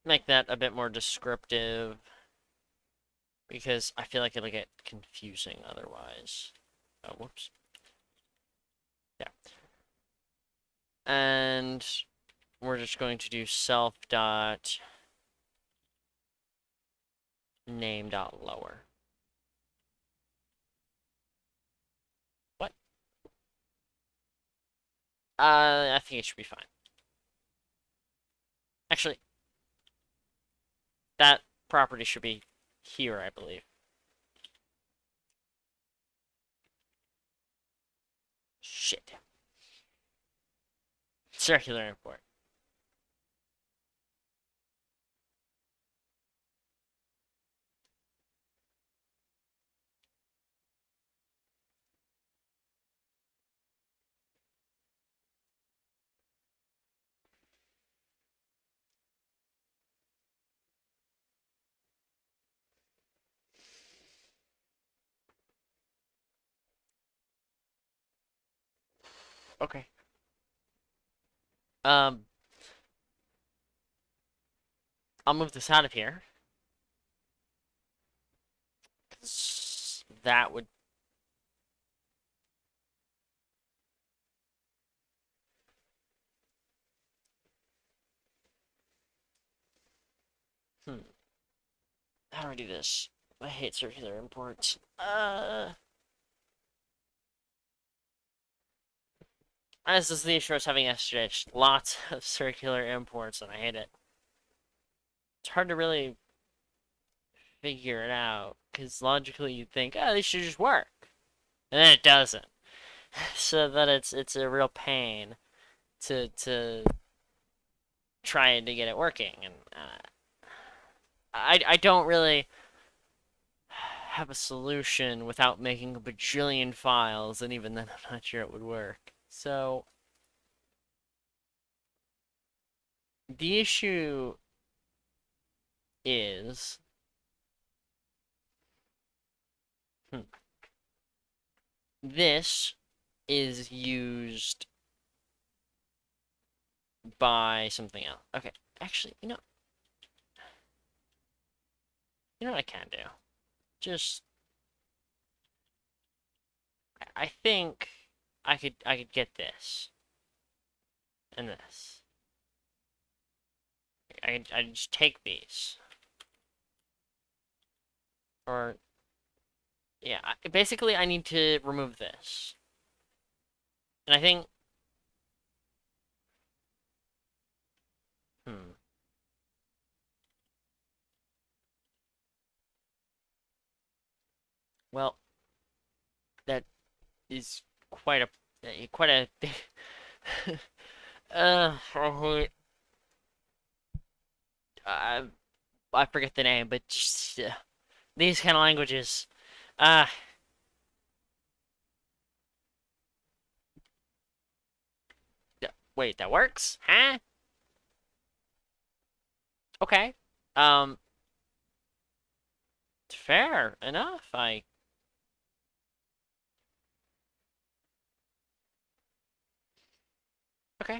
make that a bit more descriptive because I feel like it'll get confusing otherwise. Oh, whoops. Yeah. And we're just going to do self dot name dot lower. What? I think it should be fine. Actually, that property should be here, I believe. Shit. Circular import. Okay. Um, I'll move this out of here. That would. Hmm. How do I do this? I hate circular imports. This is the issue I was having yesterday. Just lots of circular imports, and I hate it. It's hard to really figure it out, because logically you'd think, oh, this should just work. And then it doesn't. So that it's a real pain to try to get it working. And I don't really have a solution without making a bajillion files, and even then I'm not sure it would work. So the issue is this is used by something else. Okay, actually, you know what I can do? Just, I think I could get this and this. I just take these. Or, yeah, basically I need to remove this. And I think, hmm. Well, that is quite a, uh, I, I forget the name, but just, these kind of languages. Uh, wait, that works? Huh? Okay. Um, fair enough. Okay. Okay.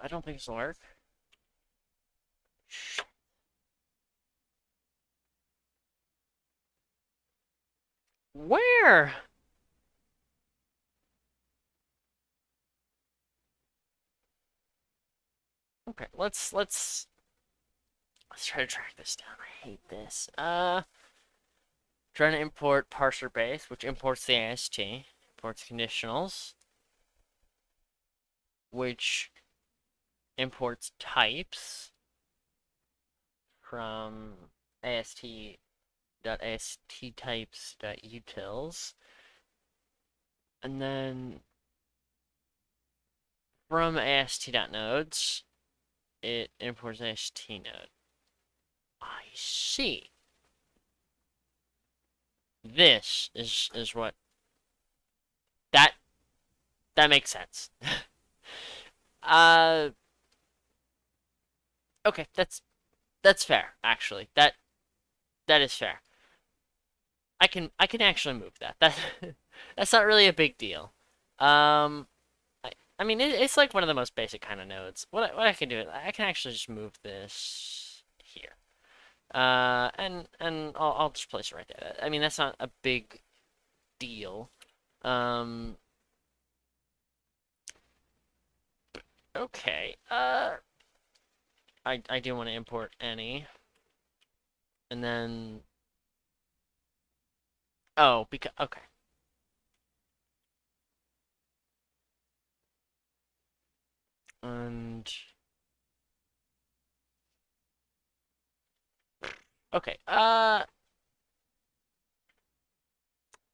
I don't think this will work. Where? Okay, let's try to track this down. I hate this. Trying to import parser base, which imports the AST, imports conditionals, which imports types from ast.asttypes.utils, and then from ast.nodes, it imports ast node. I see. This is what that that makes sense. uh, okay, that's fair. Actually, that is fair. I can actually move that. That's not really a big deal. Um, I mean it's like one of the most basic kind of nodes. What I can do is I can actually just move this here. And I'll just place it right there. I mean that's not a big deal. Um, okay. I do want to import any, and then oh because okay. And okay.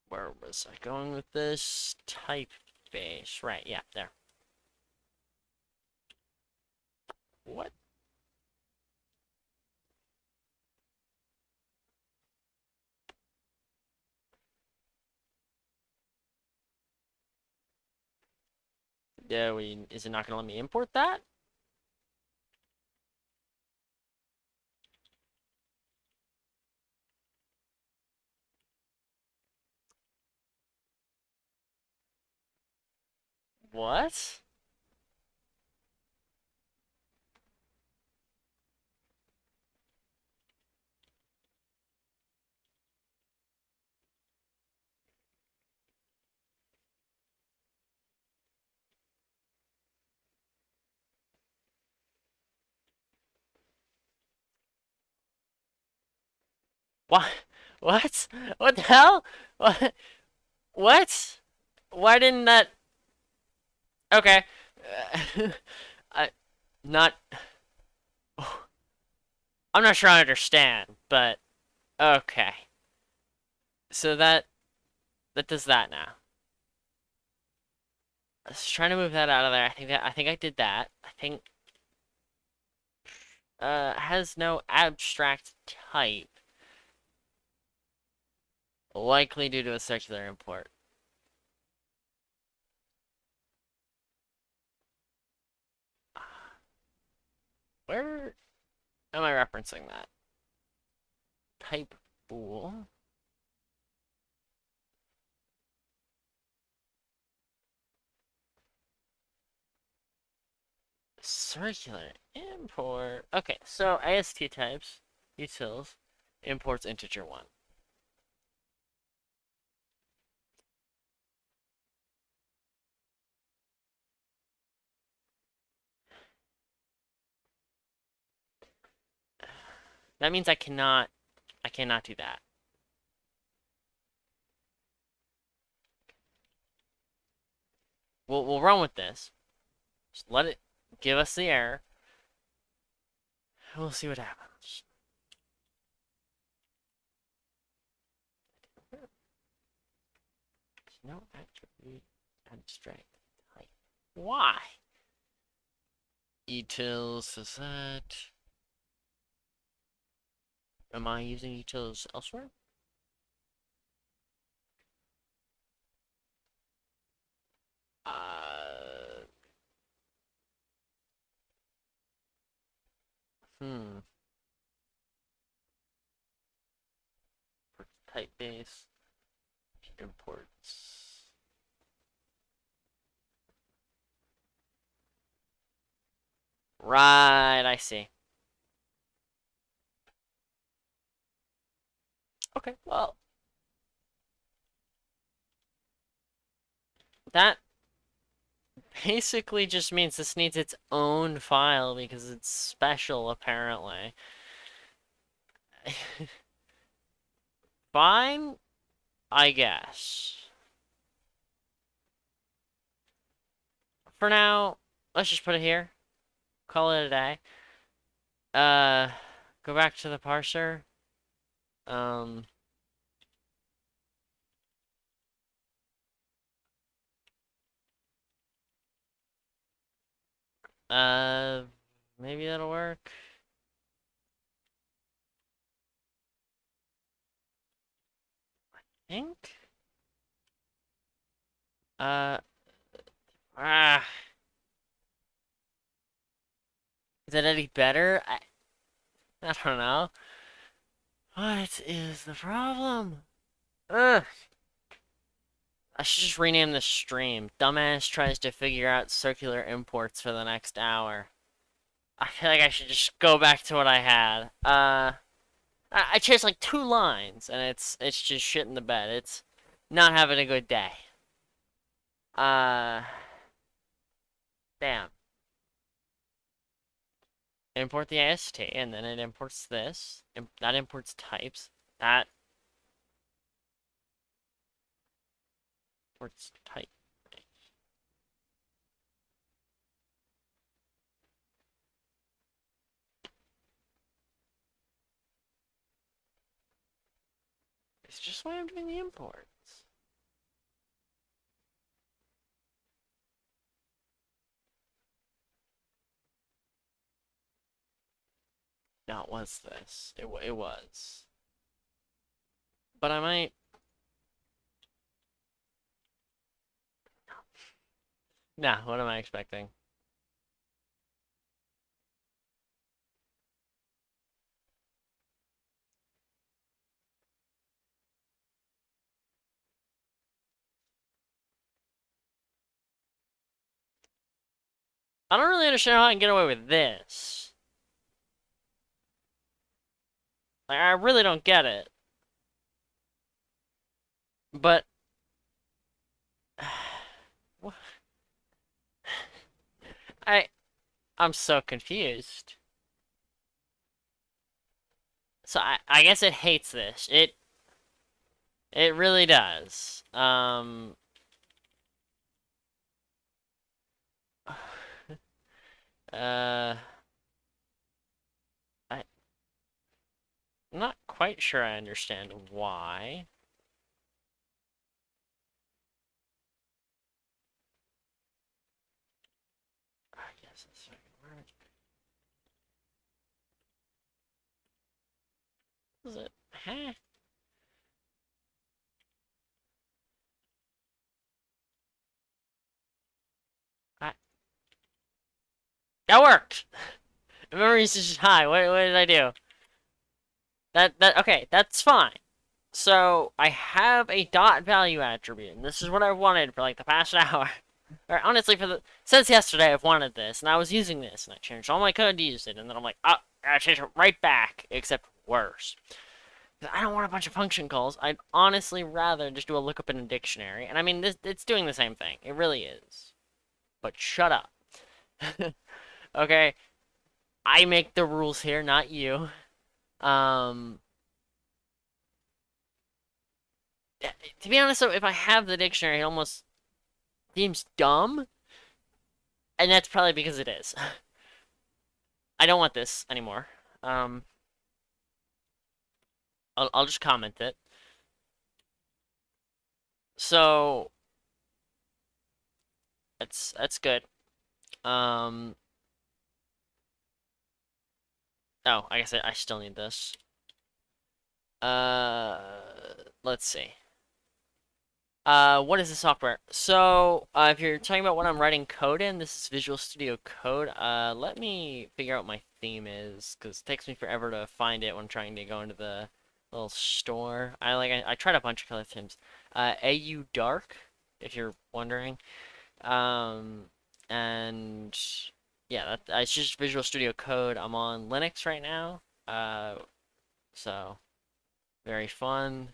Where was I going with this? Type base. Right, yeah, there. What? Yeah, is it not gonna let me import that? What? What? What? What the hell? What? What? Why didn't that? Okay. I not. I'm not sure I understand, but okay. So that does that now. I was trying to move that out of there. I think I did that. I think has no abstract type, likely due to a circular import. Where am I referencing that? Type bool. Circular import. Okay, so AST types, utils, imports integer one. That means I cannot do that. We'll run with this. Just let it give us the error. And we'll see what happens. No attribute abstract type. Why? Utils is that. Am I using utils elsewhere? Hmm. For type base imports. Right, I see. Okay, well, that basically just means this needs its own file because it's special, apparently. Fine, I guess. For now, let's just put it here. Call it a day. Uh, go back to the parser. Um, uh, maybe that'll work. Think? Uh, ah, is that any better? I don't know. What is the problem? Ugh. I should just rename the stream. Dumbass tries to figure out circular imports for the next hour. I feel like I should just go back to what I had. I changed like 2 lines, and it's just shit in the bed. It's not having a good day. Uh, damn. Import the AST, and then it imports this. That imports types. That imports type. It's just why I'm doing the imports. Now, it was this. It was. But I might... Nah, what am I expecting? I don't really understand how I can get away with this. Like, I really don't get it. But... I... I'm so confused. So I guess it hates this. It really does. Uh, I'm not quite sure I understand why. I guess it's word. Is it? Huh? I, that worked. Memory usage is high. What did I do? Okay, that's fine. So I have a dot value attribute, and this is what I wanted for like the past hour. Or honestly, since yesterday, I've wanted this, and I was using this, and I changed all my code to use it, and then I'm like, oh, I changed it right back, except worse. I don't want a bunch of function calls. I'd honestly rather just do a lookup in a dictionary, and I mean, it's doing the same thing. It really is. But shut up. Okay, I make the rules here, not you. Um, to be honest, though, if I have the dictionary, it almost seems dumb, and that's probably because it is. I don't want this anymore. Um, I'll just comment it. So that's good. Um, oh, I guess I still need this. Uh, let's see. What is the software? So, if you're talking about what I'm writing code in, this is Visual Studio Code. Let me figure out what my theme is, because it takes me forever to find it when trying to go into the little store. I tried a bunch of color themes. AU Dark, if you're wondering. Um, and yeah, it's just Visual Studio Code. I'm on Linux right now. So very fun.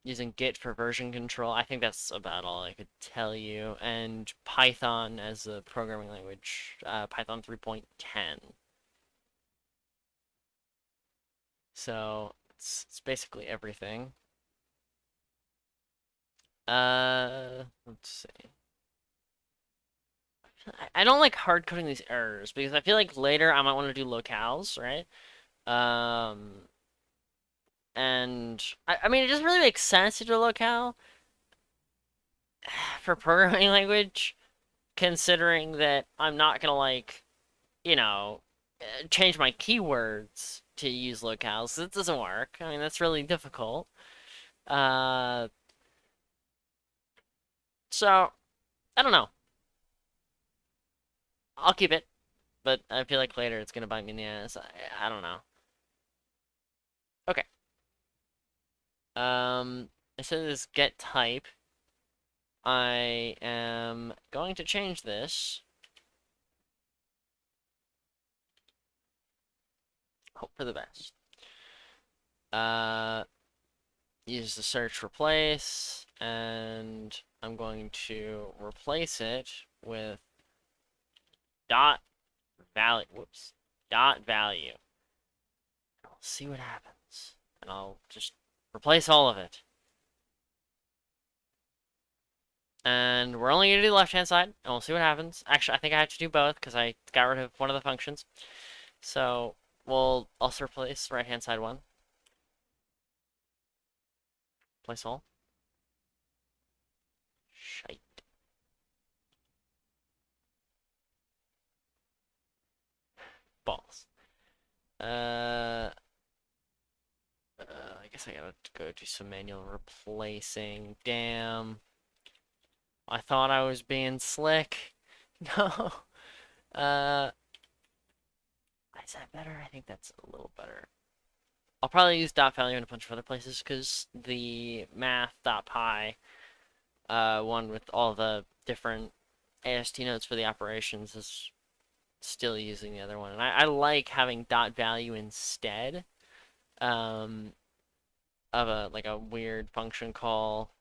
Using Git for version control. I think that's about all I could tell you. And Python as a programming language, Python 3.10. So it's basically everything. Let's see. I don't like hard coding these errors because I feel like later I might want to do locales, right? Um, and I mean, it doesn't really make sense to do a locale for programming language, considering that I'm not gonna like, you know, change my keywords to use locales. It doesn't work. I mean, that's really difficult. Uh, so I don't know. I'll keep it, but I feel like later it's gonna bite me in the ass. I don't know. Okay. Instead of this get type, I am going to change this. Hope for the best. Uh, use the search replace, and I'm going to replace it with dot value. Whoops. Dot value. I'll see what happens, and I'll just replace all of it. And we're only gonna do the left-hand side, and we'll see what happens. Actually, I think I have to do both because I got rid of one of the functions. So we'll also replace right-hand side one. Place all. Shite. Balls. Uh, I guess I gotta go do some manual replacing. Damn. I thought I was being slick. No. Uh, is that better? I think that's a little better. I'll probably use dot value in a bunch of other places because the math.py one with all the different AST nodes for the operations is still using the other one. And I like having dot value instead um, of a weird function call.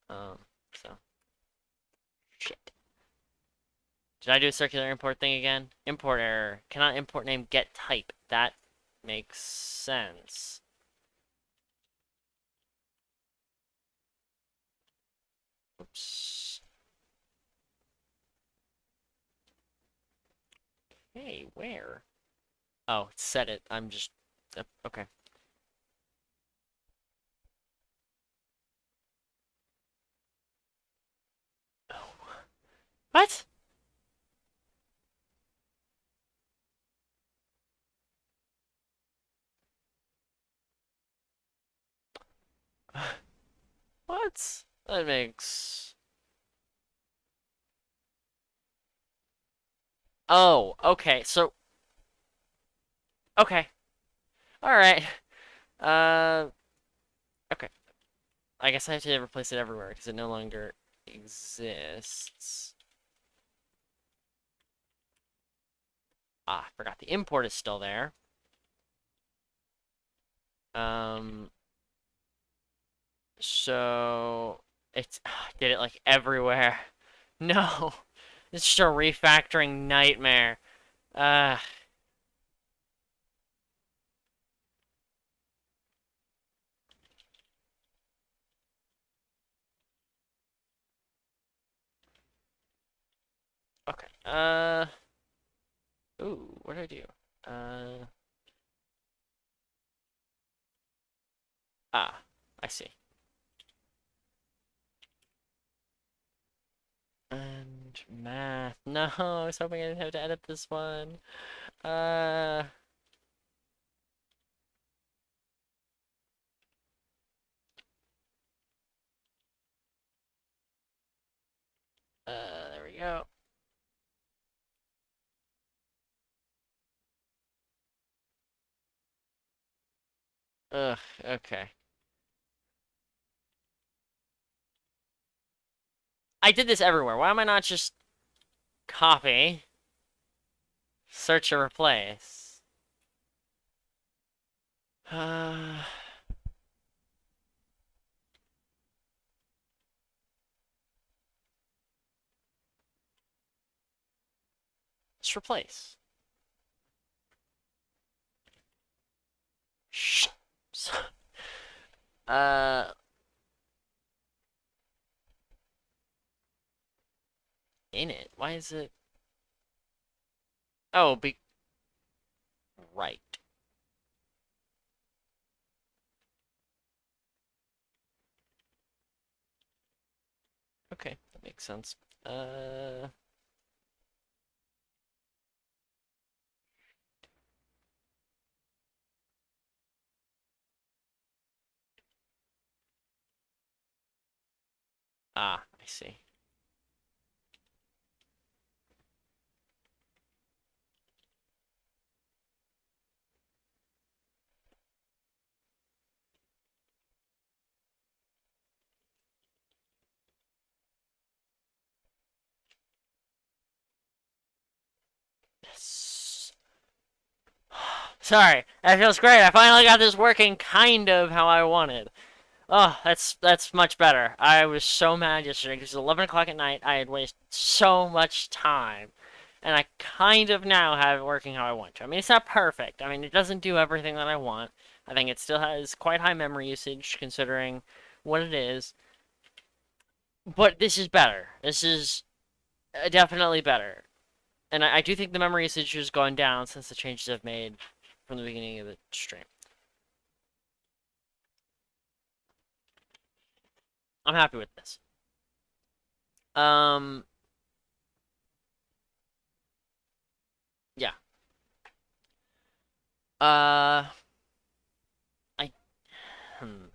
Um, so shit. Did I do a circular import thing again? Import error. Cannot import name get type. That makes sense. Oops. Hey, where? Oh, set it. I'm just okay. Oh. What? What? That makes. Oh, okay. So, okay. All right. Uh, okay. I guess I have to replace it everywhere because it no longer exists. Ah, I forgot the import is still there. Um, so it's did it like everywhere. No, it's just a refactoring nightmare. Uh, okay. Ooh, what did I do? Uh, I see. And math. No, I was hoping I didn't have to edit this one. Uh, there we go. Ugh, okay. I did this everywhere. Why am I not just copy, search, and replace? Uh, just replace. Shh. Uh, in it. Why is it? Oh, be right. Okay, that makes sense. Uh, I see. Yes. Sorry, that feels great. I finally got this working kind of how I wanted. Oh, that's much better. I was so mad yesterday because it was 11 o'clock at night. I had wasted so much time. And I kind of now have it working how I want to. I mean, it's not perfect. I mean, it doesn't do everything that I want. I think it still has quite high memory usage considering what it is. But this is better. This is definitely better. And I do think the memory usage has gone down since the changes I've made from the beginning of the stream. I'm happy with this. Um, yeah. Uh, I, hmm.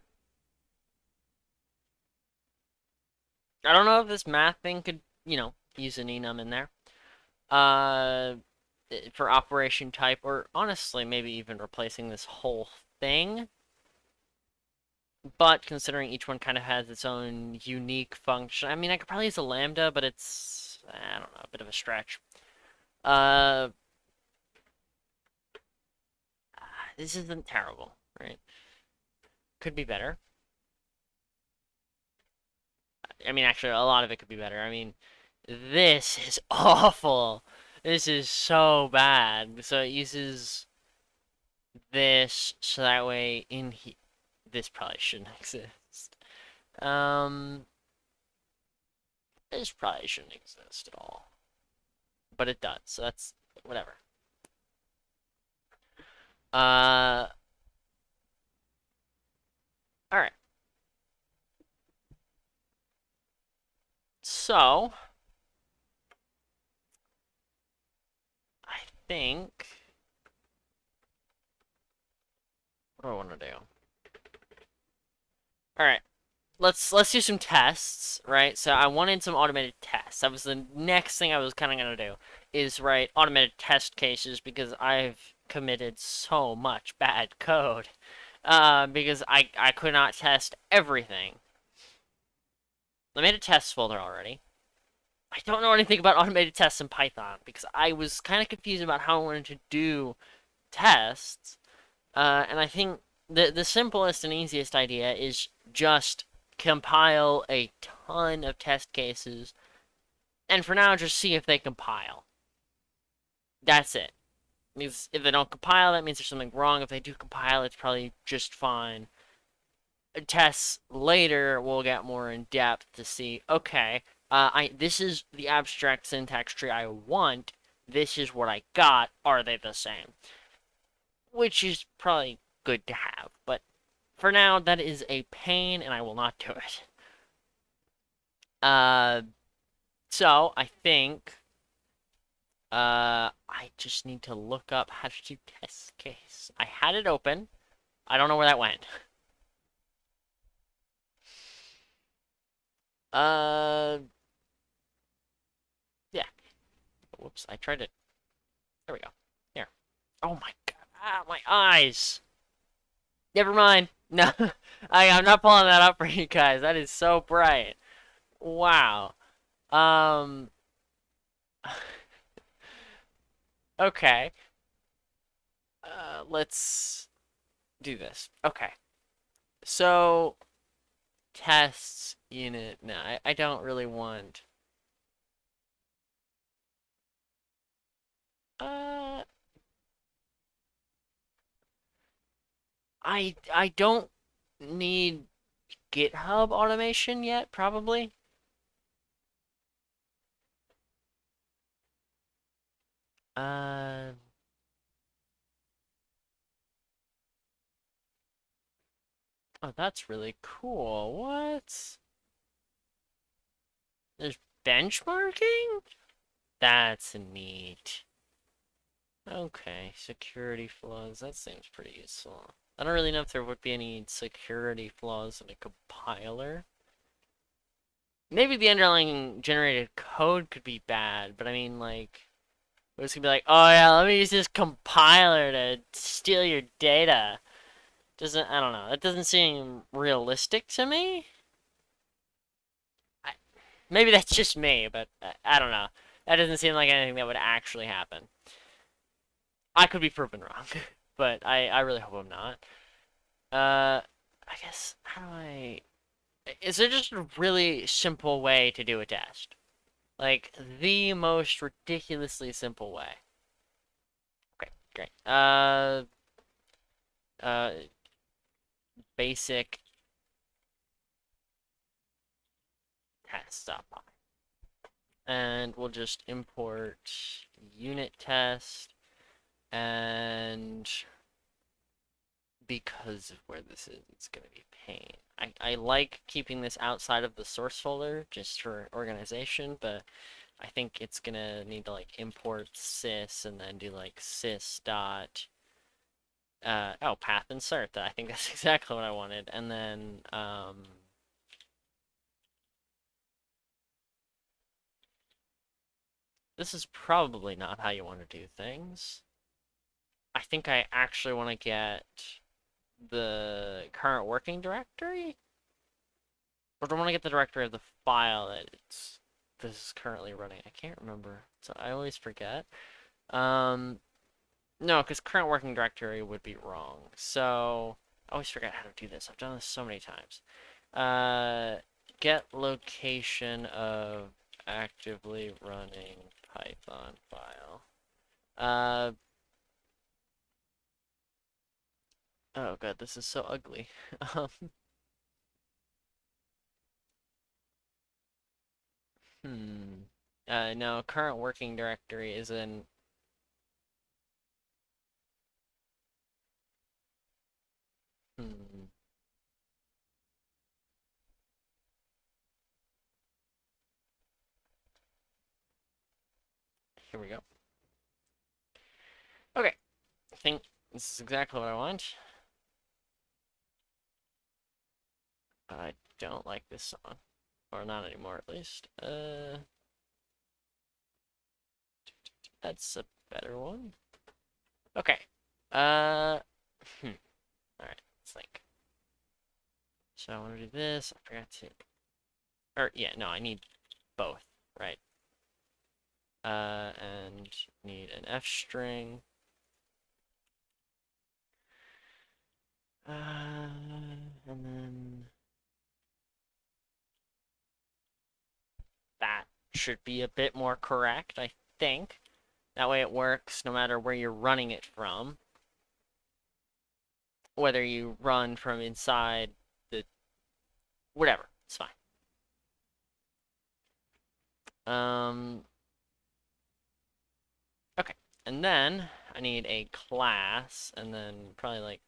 I don't know if this math thing could, use an enum in there. Uh, for operation type, or honestly, maybe even replacing this whole thing. But considering each one kind of has its own unique function, I mean, I could probably use a lambda, but it's, I don't know, a bit of a stretch. Uh, this isn't terrible, right? Could be better. I mean, actually, a lot of it could be better. I mean, this is awful. This is so bad. So it uses this so that way in he this probably shouldn't exist. Um, this probably shouldn't exist at all, but it does. So that's whatever. Uh, all right. So I think what do I want to do? All right. Let's do some tests, right? So I wanted some automated tests. That was the next thing I was kind of gonna do, is write automated test cases because I've committed so much bad code. Because I could not test everything. I made a test folder already. I don't know anything about automated tests in Python because I was kind of confused about how I wanted to do tests. And I think the simplest and easiest idea is just compile a ton of test cases, and for now, just see if they compile. That's it. Means if they don't compile, that means there's something wrong. If they do compile, it's probably just fine. Tests later will get more in depth to see, okay, this is the abstract syntax tree I want. This is what I got. Are they the same? Which is probably good to have, but for now, that is a pain, and I will not do it. Uh, so I think I just need to look up how to do test case. I had it open. I don't know where that went. Uh, yeah. Whoops, I tried it. There we go. Here. Oh my god. Ah, my eyes. Never mind. No, I'm not pulling that up for you guys. That is so bright. Wow. Um, okay. Let's do this. Okay. So, tests unit. No, I don't really want. Uh, I don't need GitHub automation yet, probably. Uh, oh, that's really cool. What? There's benchmarking? That's neat. Okay, security flaws. That seems pretty useful. I don't really know if there would be any security flaws in a compiler. Maybe the underlying generated code could be bad, but I mean, like, it's gonna be like, oh yeah, let me use this compiler to steal your data. Doesn't, I don't know. That doesn't seem realistic to me. I, maybe that's just me, but I don't know. That doesn't seem like anything that would actually happen. I could be proven wrong, but I really hope I'm not. I guess, how do I... Is there just a really simple way to do a test? Like, the most ridiculously simple way. Okay, great. Uh, basic test.py. And we'll just import unit test, and because of where this is, it's going to be pain. I like keeping this outside of the source folder just for organization, but I think it's going to need to like import sys and then do like sys dot oh, path insert. I think that's exactly what I wanted. And then this is probably not how you want to do things. I think I actually want to get the current working directory, or do I want to get the directory of the file that this is currently running? I can't remember, so I always forget. No, because current working directory would be wrong. So I always forget how to do this. I've done this so many times. Uh, get location of actively running Python file. Uh, oh god, this is so ugly. um, hmm. No, current working directory is in. Hmm. Here we go. Okay, I think this is exactly what I want. I don't like this song, or not anymore at least. That's a better one. Okay. Uh, hmm. All right. Let's think. So I want to do this. I forgot to. Or yeah, no, I need both, right? And need an F string. And then that should be a bit more correct, I think. That way it works no matter where you're running it from. Whether you run from inside the whatever, it's fine. Okay, and then I need a class, and then probably like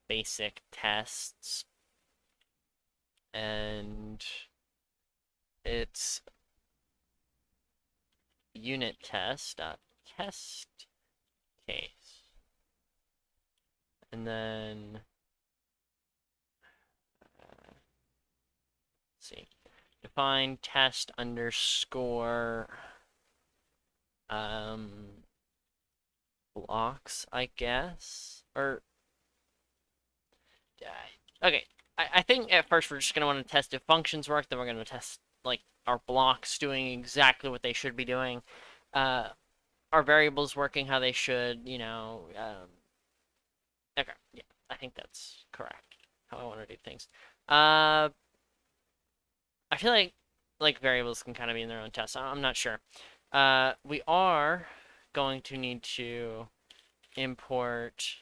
basic tests, and it's unit test case, and then let's see, define test underscore blocks, I guess, or okay. I think at first we're just gonna want to test if functions work, then we're gonna test like our blocks doing exactly what they should be doing, our variables working how they should, you know. Okay, yeah, I think that's correct. How I want to do things. I feel like variables can kind of be in their own tests. I'm not sure. We are going to need to import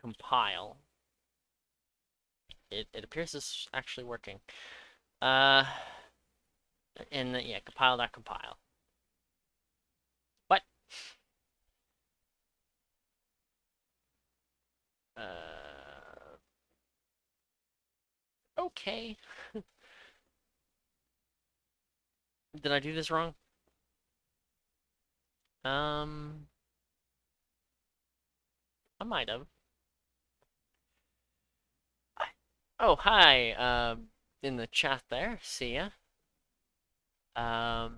compile. It appears this is actually working. And yeah, compile.compile. What? Okay. Did I do this wrong? I might have. Oh, hi. In the chat there. See ya. I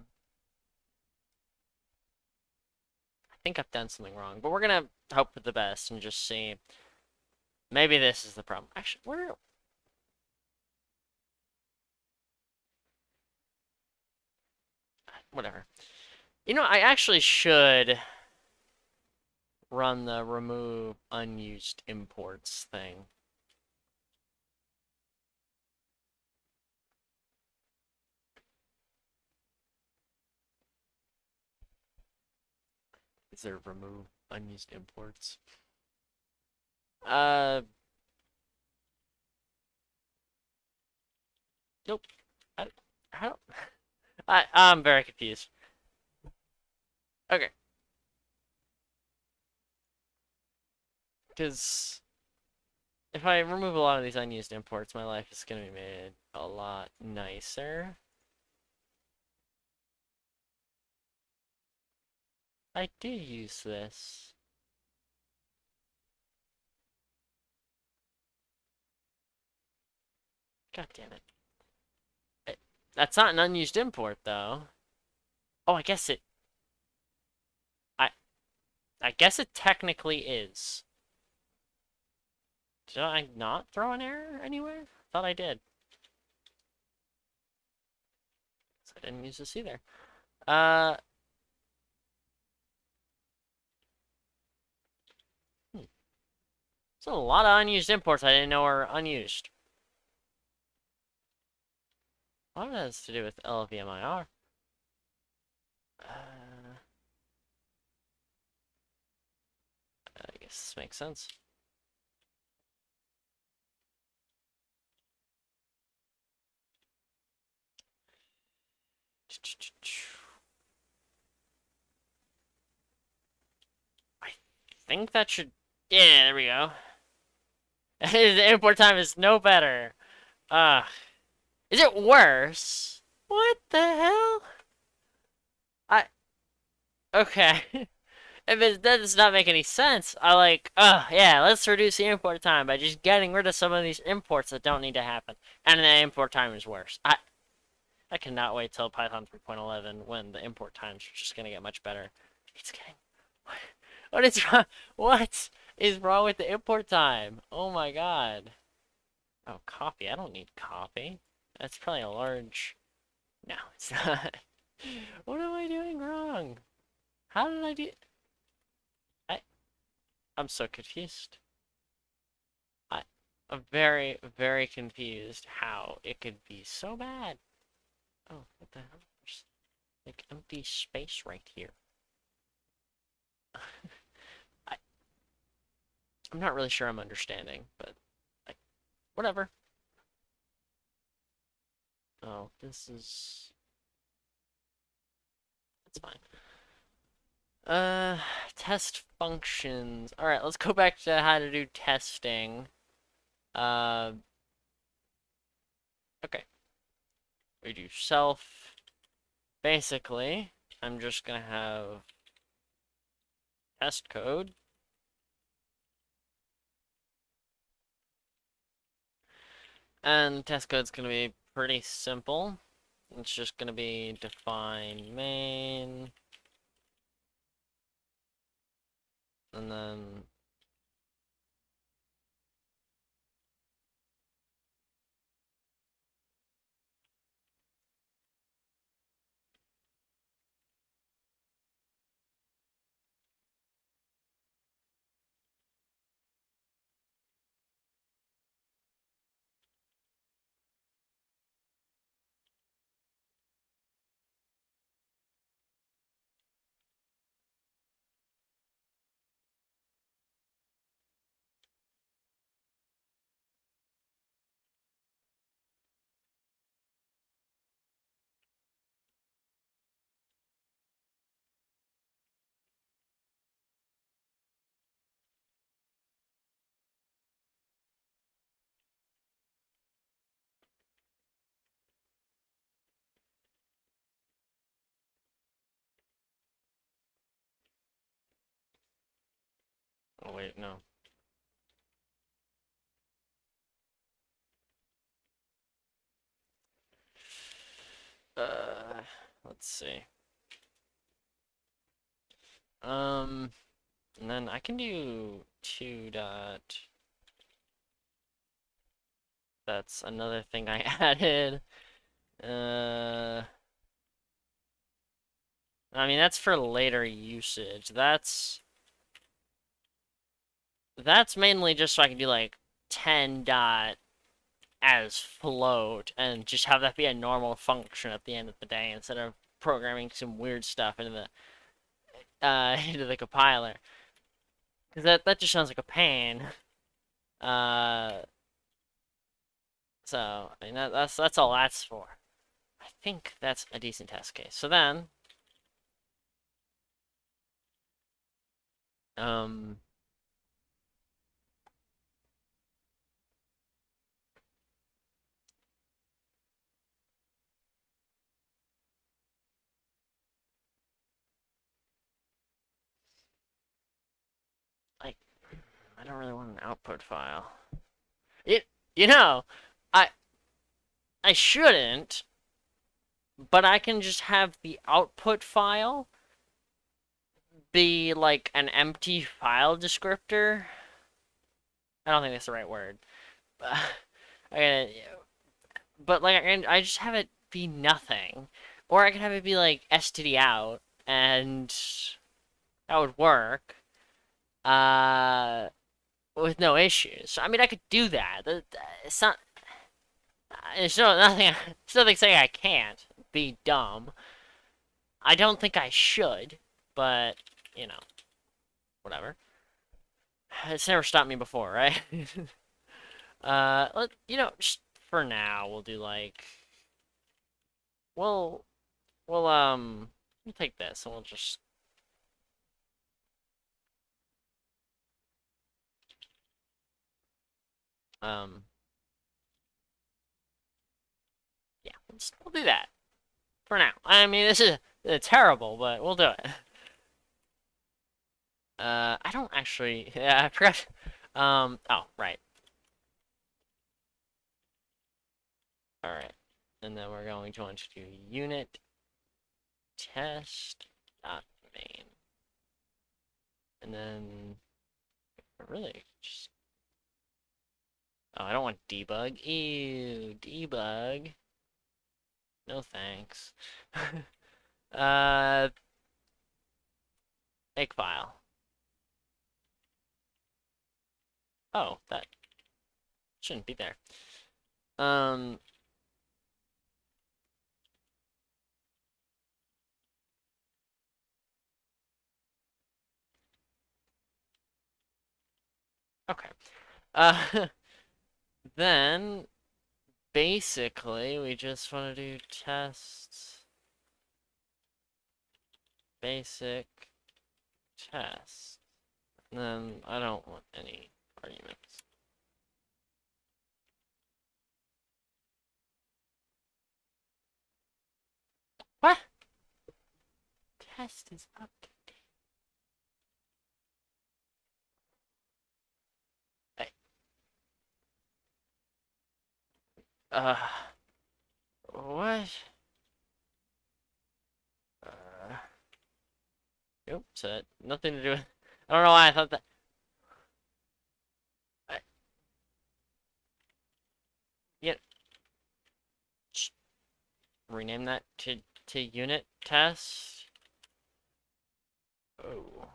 think I've done something wrong, but we're gonna hope for the best and just see. Maybe this is the problem. Actually, whatever. You know, I actually should run the remove unused imports thing. Is there remove unused imports? Nope. I, how? I'm very confused. Okay. Because if I remove a lot of these unused imports, my life is going to be made a lot nicer. I do use this. God damn it. That's not an unused import, though. Oh, I, I guess it technically is. Did I not throw an error anywhere? Thought I did. So I didn't use this either. Hmm. There's a lot of unused imports I didn't know were unused. What has to do with LVMIR? I guess this makes sense. I think that should... Yeah, there we go. The import time is no better. Is it worse? What the hell? Okay. If that does not make any sense, yeah, let's reduce the import time by just getting rid of some of these imports that don't need to happen. And the import time is worse. I cannot wait till Python 3.11 when the import times are just gonna get much better. It's getting... What is wrong? What is wrong with the import time? Oh my god. Oh, copy. I don't need copy. That's probably a large... No, it's not. What am I doing wrong? How did I do... I'm so confused. I'm very, very confused how it could be so bad. Oh, what the hell? like empty space right here. I, I'm not really sure I'm understanding, but like, whatever. Oh, this is... That's fine. Uh, test functions. Alright, let's go back to how to do testing. Uh, okay. We do self. Basically, I'm just gonna have test code. And test code's gonna be pretty simple. It's just gonna be define main, and then oh wait, no. Uh, let's see. Um, and then I can do 2 dot. That's another thing I added. Uh, I mean that's for later usage. That's mainly just so I can do like 10 dot as float and just have that be a normal function at the end of the day instead of programming some weird stuff into the into the compiler. Because that just sounds like a pain. Uh, so I mean that's all that's for. I think that's a decent test case. So then, um, like I don't really want an output file. It you know, I I shouldn't, but I can just have the output file be like an empty file descriptor. I don't think that's the right word. I, but like I just have it be nothing, or I can have it be like std out, and that would work. Uh, with no issues. I mean, I could do that. It's not. There's no nothing. There's nothing saying I can't be dumb. I don't think I should, but you know, whatever. It's never stopped me before, right? Just for now, we'll do like, we'll, we'll take this and we'll just, um, yeah, we'll do that for now. I mean, this is terrible, but we'll do it. I don't actually, yeah, I forgot. Oh, right. All right. And then we're going to want to do unit test dot main. And then really just, oh, I don't want debug. Ew, debug. No thanks. uh, make file. Oh, that shouldn't be there. Um, Okay. Uh, then basically we just want to do tests, basic test. And then I don't want any arguments. What? Test is up to date. Uh, what? Uh, oops, nothing to do with. I don't know why I thought that. I, yeah, rename that to unit test. Oh.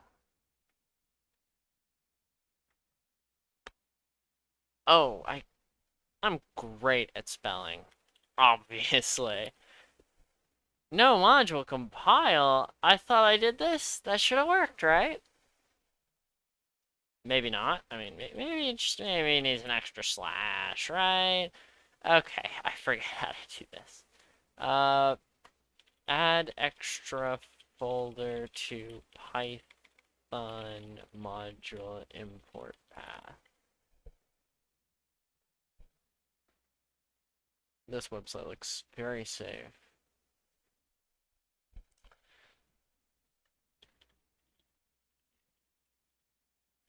Oh, I'm great at spelling. Obviously. No module compile. I thought I did this. That should have worked, right? Maybe not. I mean, maybe it just maybe it needs an extra slash, right? Okay, I forget how to do this. Uh, add extra folder to Python module import path. This website looks very safe.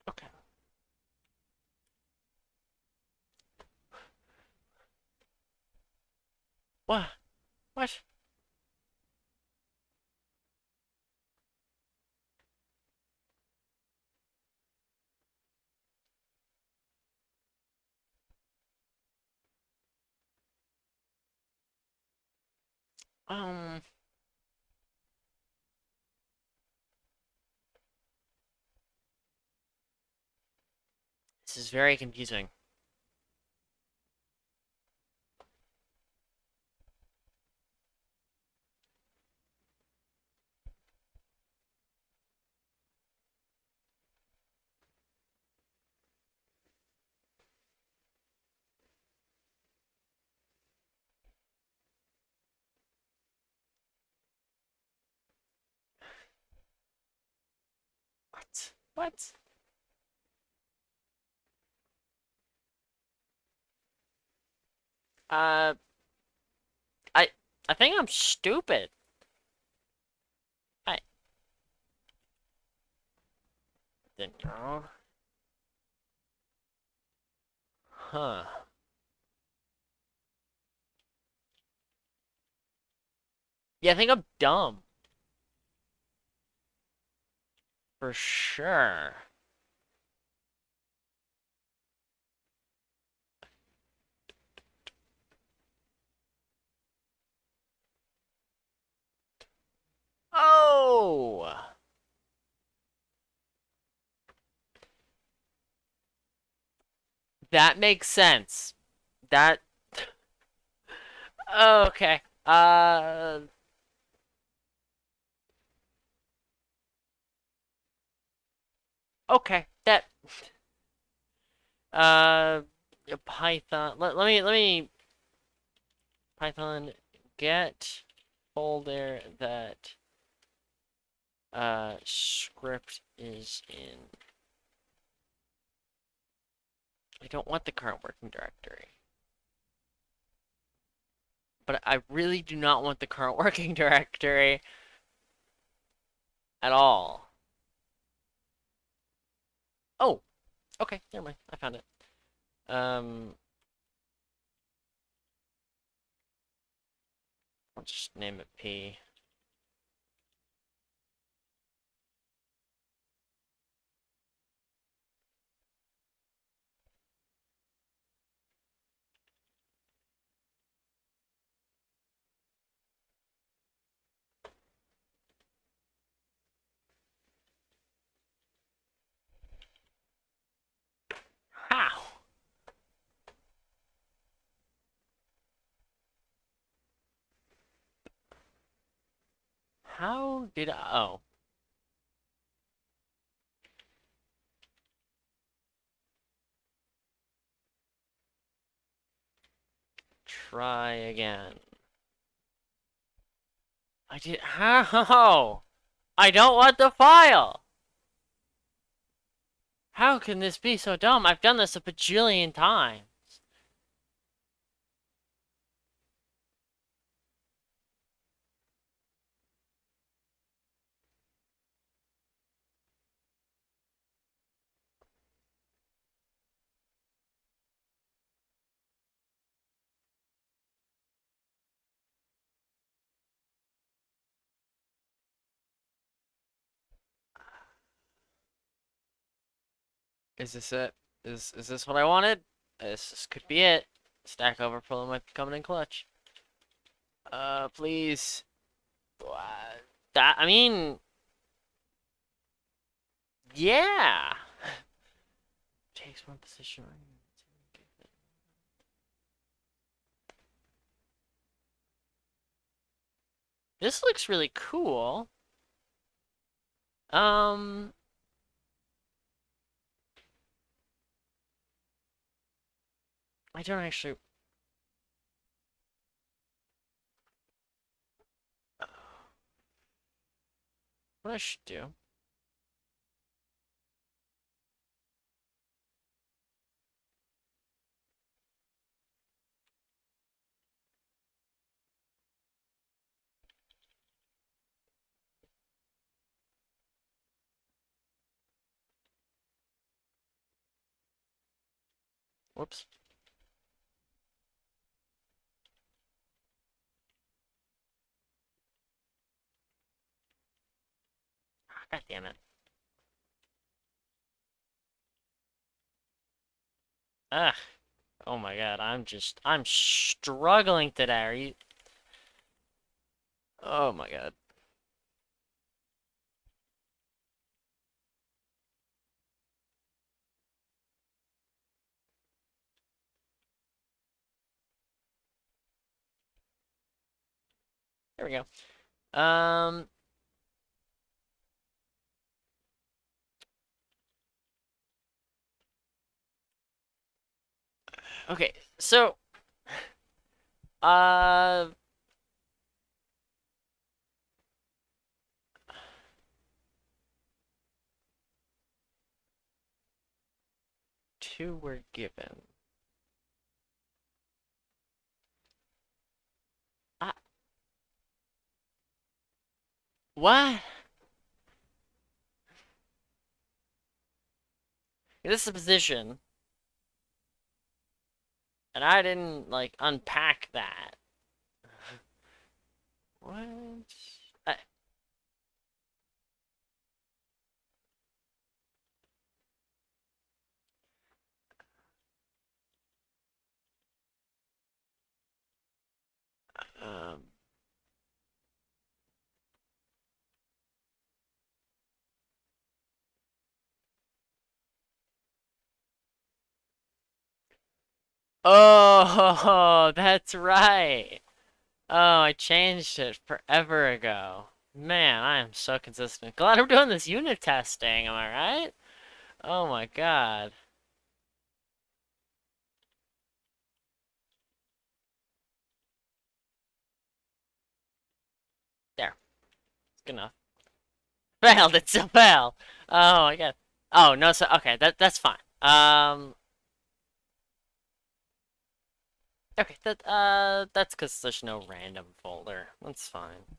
Okay. What? What? Um, this is very confusing. What? What? Uh, I I think I'm stupid. I didn't know. Huh. Yeah, I think I'm dumb. For sure. Oh! That makes sense. That... Okay. Okay. That... Uh... Python... Let me... Python get folder that script is in. I don't want the current working directory. But I really do not want the current working directory at all. Oh, okay, never mind. I found it. Um, I'll just name it P. How? How did I? Oh, try again. I did. How? I don't want the file! How can this be so dumb? I've done this a bajillion times. Is this it? Is this what I wanted? This could be it. Stack Overflow might be coming in clutch. Please. That, I mean, yeah. Takes one position. This looks really cool. Um, I don't actually. What I should do? Whoops. God damn it. Ugh. Oh my god, I'm struggling today. Are you? Oh my god. There we go. Okay, so, uh, two were given. Uh, what? This is a position, and I didn't, like, unpack that. What? I, um, oh, that's right. Oh, I changed it forever ago. Man, I am so consistent. Glad I'm doing this unit testing, am I right? Oh my god. There. It's good enough. Failed, it still failed. Oh my god. Oh, no, so, okay, that's fine. Okay, that's because there's no random folder. That's fine.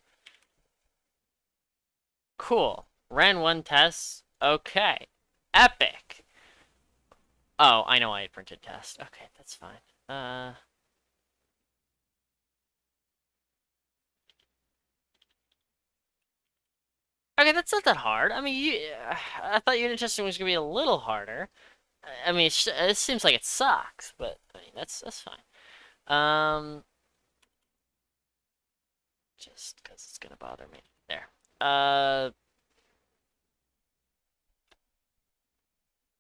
Cool. Ran one test. Okay. Epic. Oh, I know I printed test. Okay, that's fine. Okay, that's not that hard. I mean, I thought unit testing was gonna be a little harder. I mean, it seems like it sucks, but I mean, that's fine. Um, just because it's gonna bother me. There.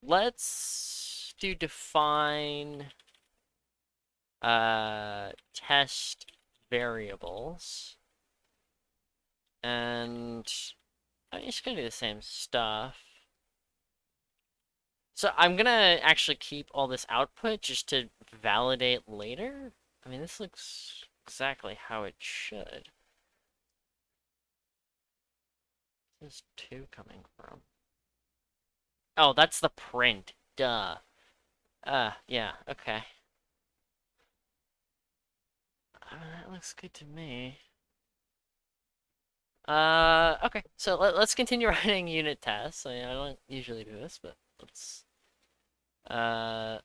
Let's do define test variables, and I'm just gonna do the same stuff. So I'm gonna actually keep all this output just to validate later. I mean, this looks exactly how it should. Where's 2 coming from? Oh, that's the print. Duh. Yeah, okay. That looks good to me. Okay. So let's continue writing unit tests. I mean, I don't usually do this, but let's. Uh,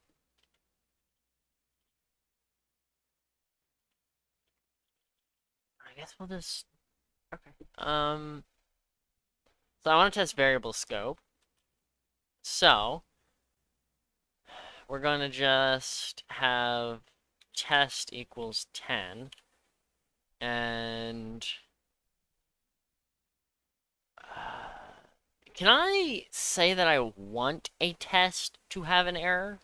I guess we'll just. Okay. So I want to test variable scope. So we're gonna just have test equals 10, and can I say that I want a test to have an error?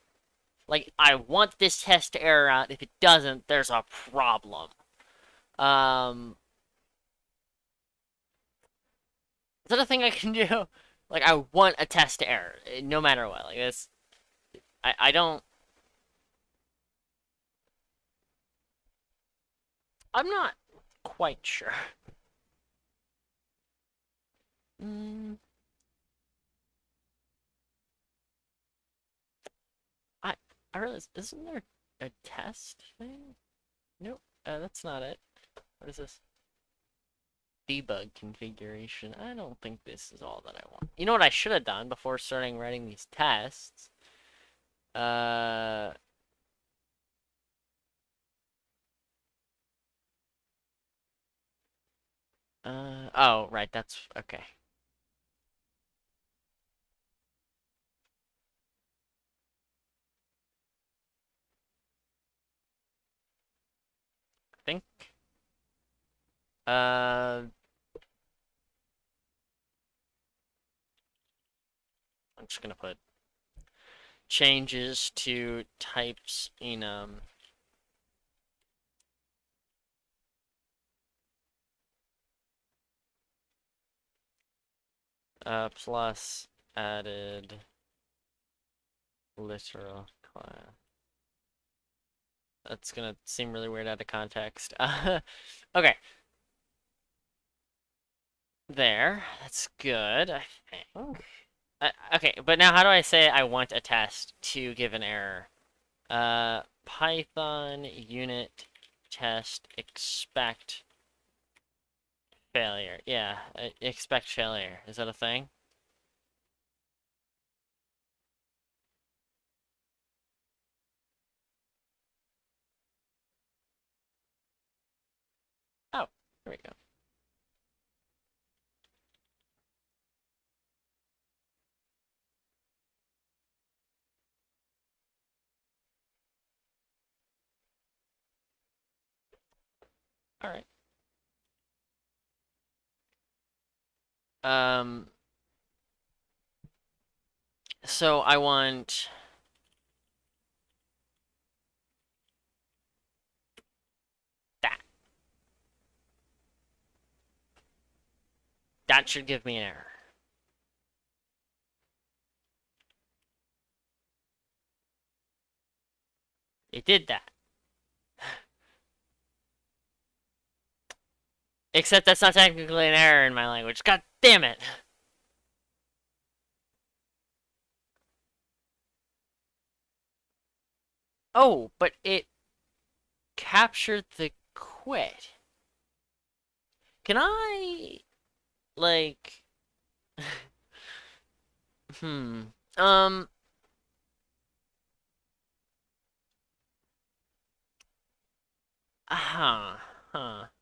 Like, I want this test to error out. If it doesn't, there's a problem. Um, is that a thing I can do? Like, I want a test to error, no matter what. Like, this, I don't. I'm not quite sure. Mm, I I realize, isn't there a test thing? Nope. That's not it. What is this? Debug configuration. I don't think this is all that I want. You know what I should have done before starting writing these tests? Uh, oh, right, that's, okay. I think, I'm just gonna put changes to types enum, plus added literal class. That's gonna seem really weird out of context. Okay, there. That's good, I think. Okay, but now how do I say I want a test to give an error? Python unit test expect failure. Yeah, expect failure. Is that a thing? Oh, there we go. All right. Um, so I want that. That should give me an error. It did that. Except that's not technically an error in my language. God damn it. Oh, but it captured the quit. Can I, like, hmm, um,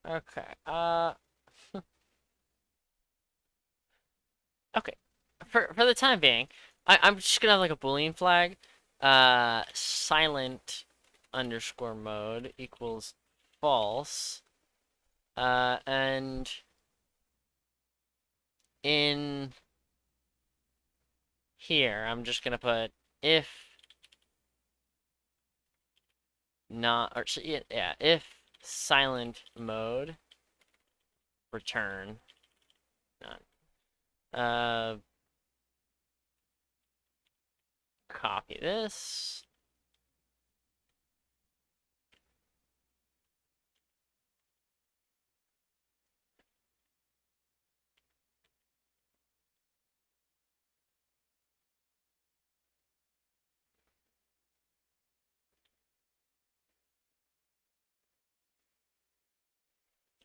okay, okay. For the time being, I'm just gonna have like a Boolean flag, silent underscore mode equals false, and in here, I'm just gonna put if not, or yeah, if silent mode return none. Copy this.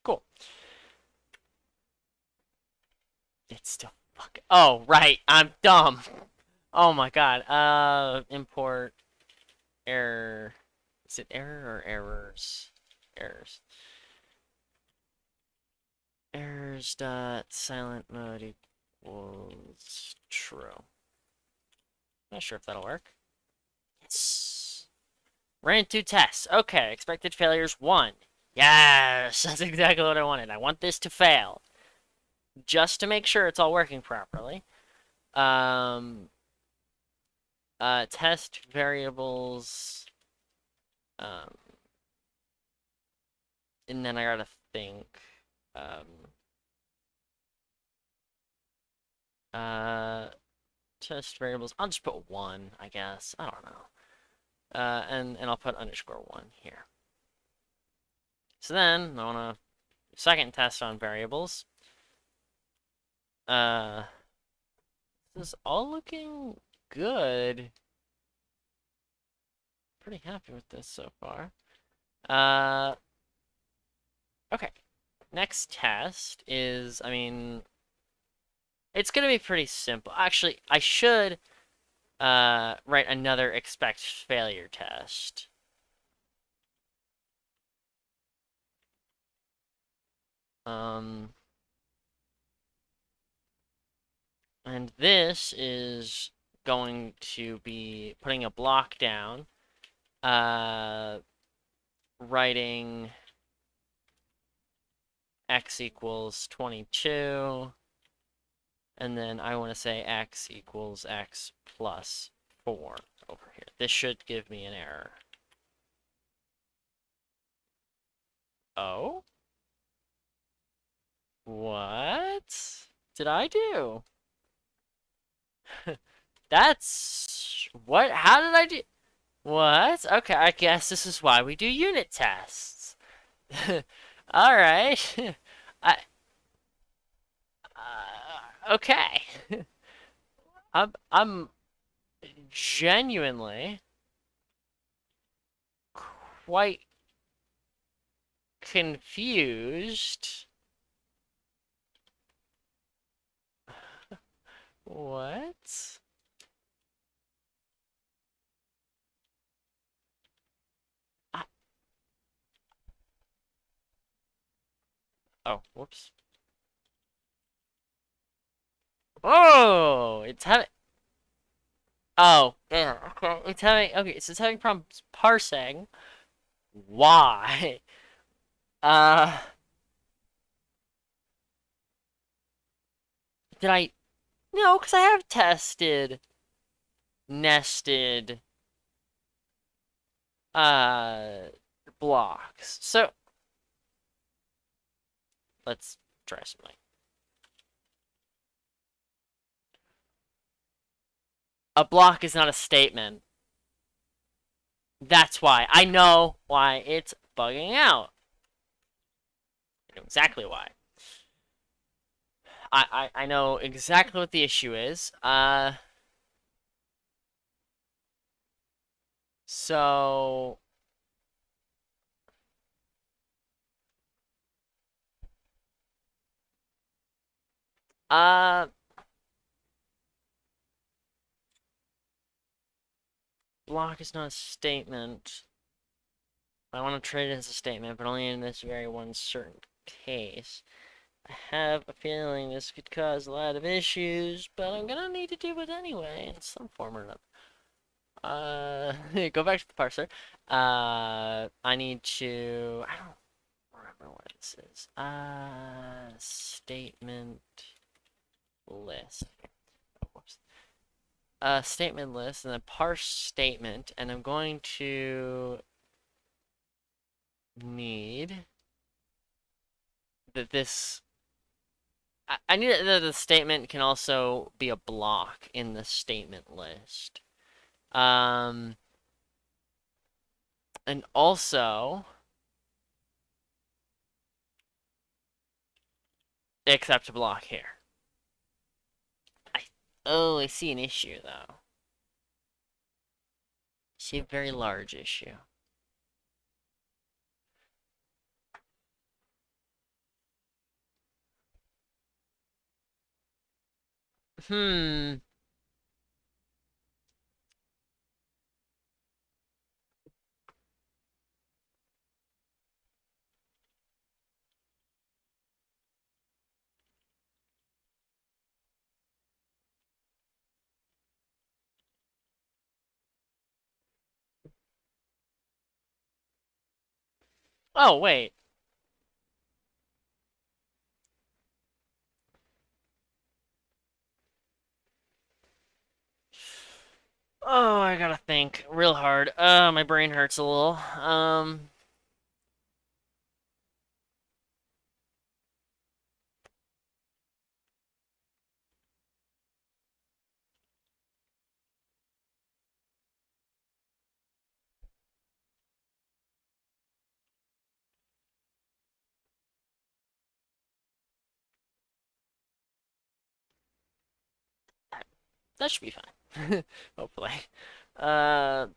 Cool. It's still fucking. Oh, right. I'm dumb. Oh my god. Import error. Is it error or errors? Errors. Errors dot silent mode equals true. Not sure if that'll work. Yes. Ran 2 tests. Okay, expected failures 1. Yes, that's exactly what I wanted. I want this to fail. Just to make sure it's all working properly. Test variables. And then I gotta think. Uh, Test variables. I'll just put 1, I guess. I don't know. And I'll put _1 here. So then I want to second test on variables. This is all looking good. Pretty happy with this so far. Okay. Next test is, I mean, it's gonna be pretty simple. Actually, I should write another expect failure test. And this is going to be putting a block down, writing x equals 22, and then I want to say x equals x plus 4 over here. This should give me an error. Oh? What did I do? That's... What? How did I do... What? Okay, I guess this is why we do unit tests. Alright. I... Okay. I'm genuinely quite confused. What? I, oh, whoops. Oh, it's having. Oh, yeah. Okay, it's having. Okay, so it's having problems parsing. Why? Uh, did I? No, because I have tested nested uh blocks. So let's try something. A block is not a statement. That's why. I know why it's bugging out. I know exactly why. I know exactly what the issue is. So uh block is not a statement. I want to treat it as a statement, but only in this very one certain case. I have a feeling this could cause a lot of issues, but I'm gonna need to do it anyway in some form or another. Go back to the parser. I need to. I don't remember what this is. Statement list. Oh, whoops. Statement list, and then parse statement, and I'm going to need that this. I need that the statement can also be a block in the statement list. And also accept a block here. I see an issue though. I see a very large issue. Hmm. Oh, wait. Oh, I gotta think real hard. My brain hurts a little. That should be fine. Hopefully. Uh,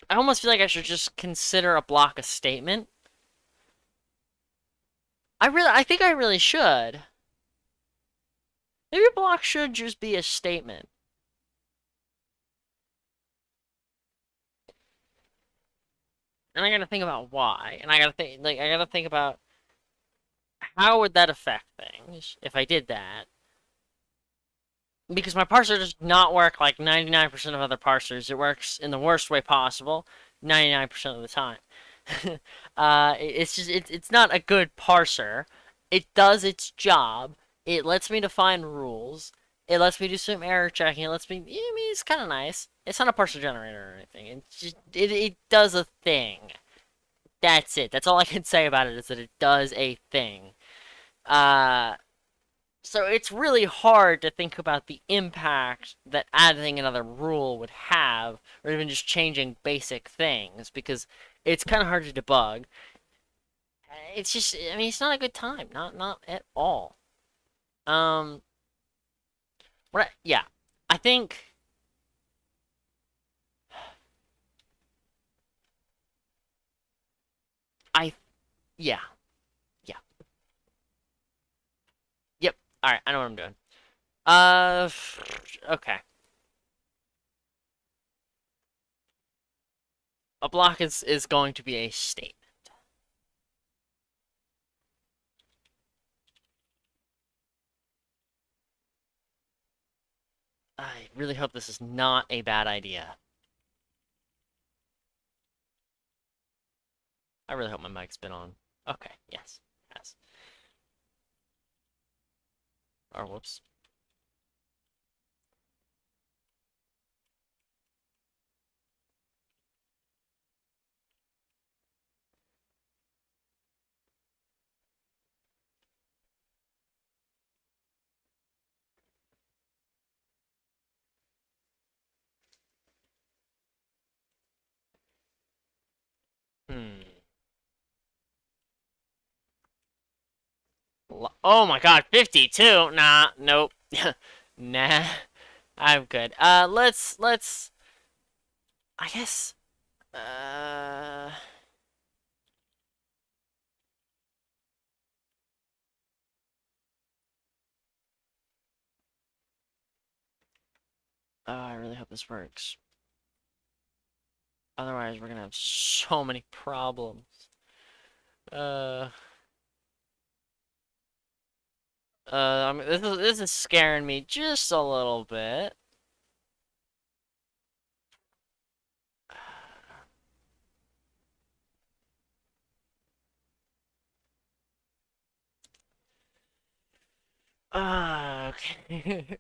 I almost feel like I should just consider a block a statement. I think I really should. Maybe a block should just be a statement. And I gotta think about why. And I gotta think about how would that affect things if I did that. Because my parser does not work like 99% of other parsers. It works in the worst way possible 99% of the time. It's just it's not a good parser. It does its job. It lets me define rules. It lets me do some error checking. It lets me. I mean, it's kind of nice. It's not a parser generator or anything. It does a thing. That's it. That's all I can say about it is that it does a thing. Uh, so it's really hard to think about the impact that adding another rule would have, or even just changing basic things, because it's kind of hard to debug. It's just, I mean, it's not a good time, not at all. Um, yeah, I think, I, yeah, yeah, yep. All right, I know what I'm doing. Uh, okay. A block is going to be a state. I really hope this is not a bad idea. I really hope my mic's been on. Okay, yes, yes. Or whoops. Hmm. Oh my god, 52? Nah, nope. Nah, I'm good. Let's, I guess, I really hope this works. Otherwise, we're gonna have so many problems. Uh, I mean, this is scaring me just a little bit. Okay.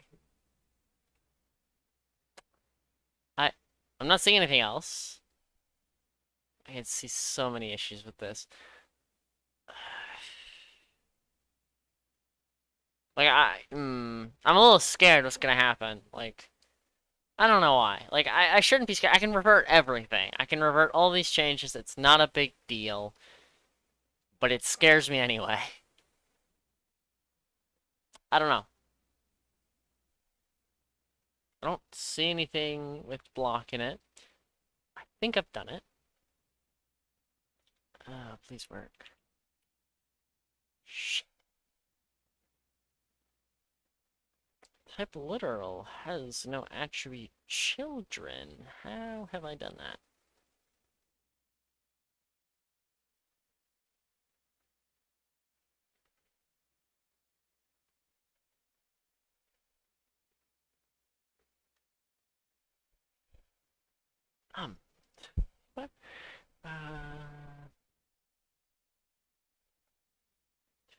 I, I'm not seeing anything else. I can see so many issues with this. Like I'm a little scared what's gonna happen. Like I don't know why. Like I shouldn't be scared. I can revert everything. I can revert all these changes. It's not a big deal, but it scares me anyway. I don't know. I don't see anything with blocking it. I think I've done it. Please work. Shit. Type literal has no attribute children. How have I done that? What?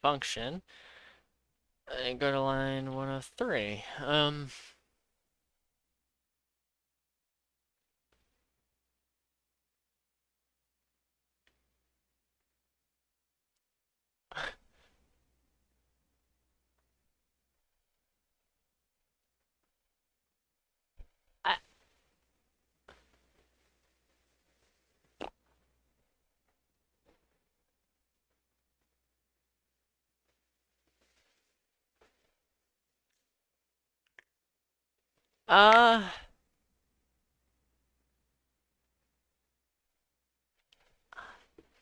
Function. And go to line 103. I, uh,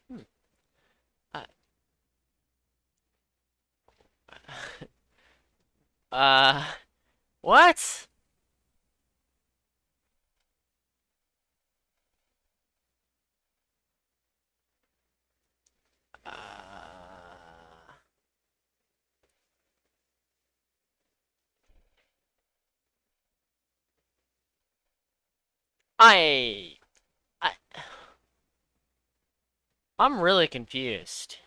hmm, uh, uh, what? I, I, I'm really confused.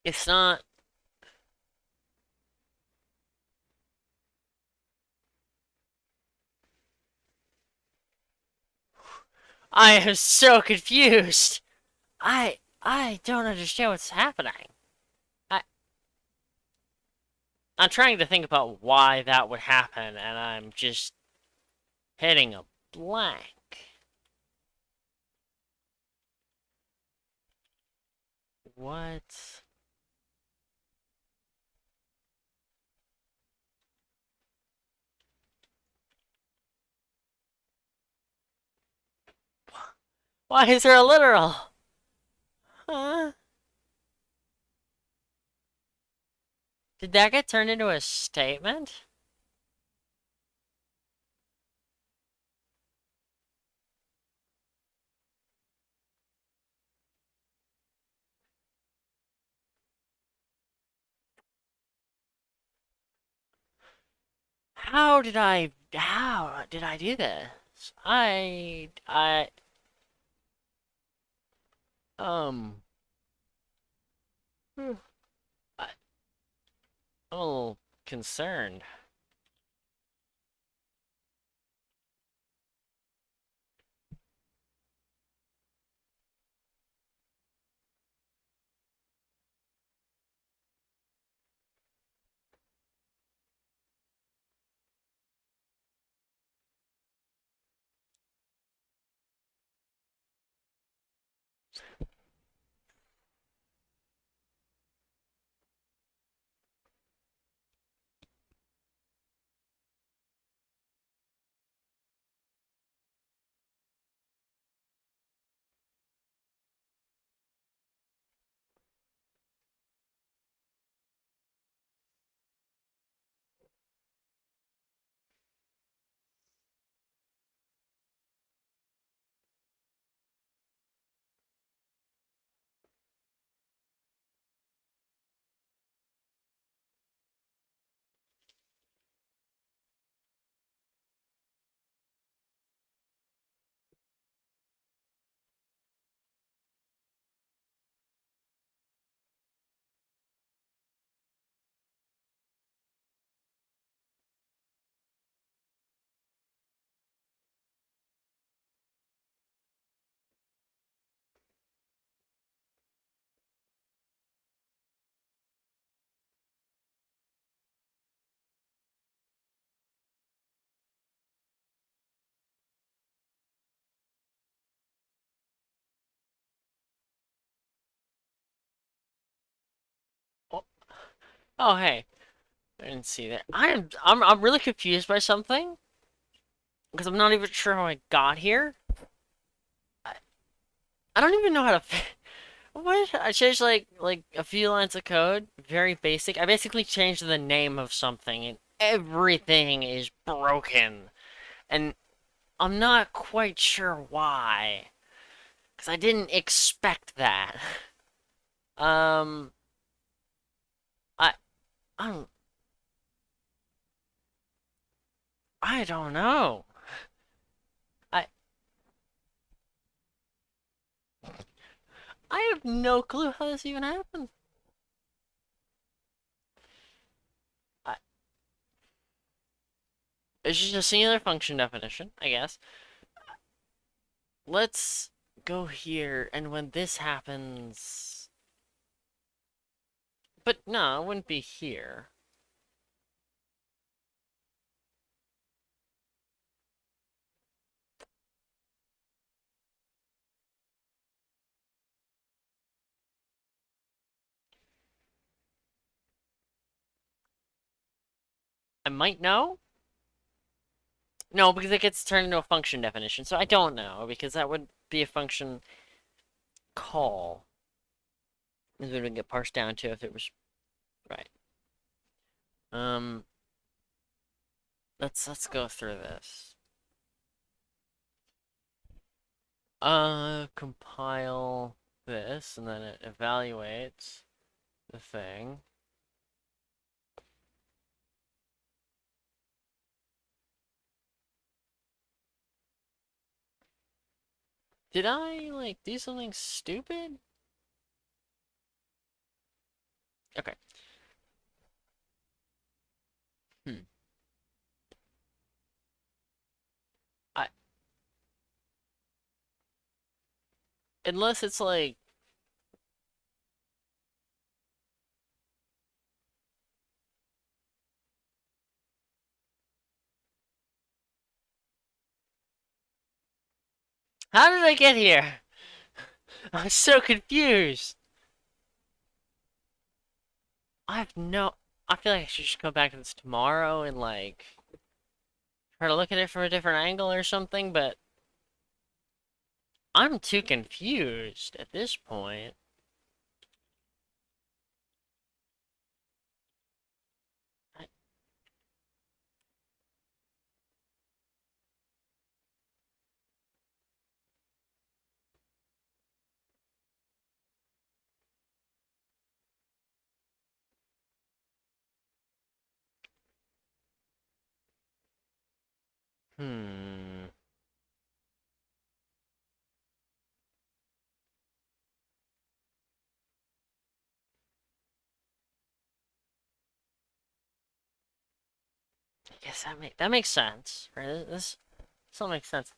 It's not. I am so confused. I don't understand what's happening. I, I'm trying to think about why that would happen, and I'm just hitting a blank. What? Why is there a literal? Huh? Did that get turned into a statement? How did I do this? Um, hmm, I, I'm a little concerned. Oh, hey. I didn't see that. I'm really confused by something because I'm not even sure how I got here. I, I don't even know how to. What? I changed like a few lines of code, very basic. I basically changed the name of something, and everything is broken. And I'm not quite sure why, because I didn't expect that. Um, I I don't I don't know. I I have no clue how this even happened. I, it's just a singular function definition, I guess. Let's go here, and when this happens, but no, it wouldn't be here. I might know. No, because it gets turned into a function definition, so I don't know, because that would be a function call. Is what it would get parsed down to if it was right. Um, let's go through this. Compile this, and then it evaluates the thing. Did I, like, do something stupid? Okay. Hmm. I, unless it's like, how did I get here? I'm so confused. I have no, I feel like I should just go back to this tomorrow and, like, try to look at it from a different angle or something, but I'm too confused at this point. I, hmm. I guess that makes sense, right? This all makes sense.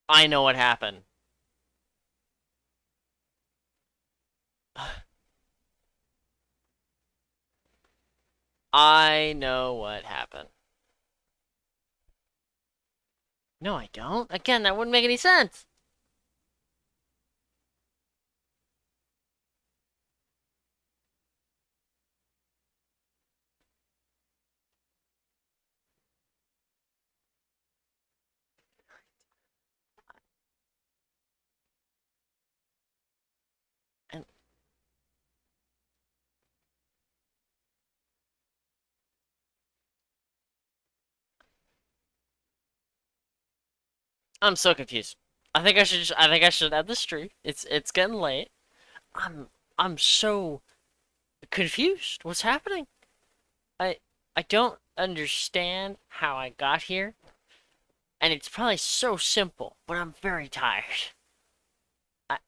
I know what happened. I know what happened. No, I don't. Again, that wouldn't make any sense. And I'm so confused. I think I should end the stream. It's getting late. I'm I'm so confused. What's happening? I I don't understand how I got here, and it's probably so simple, but I'm very tired. I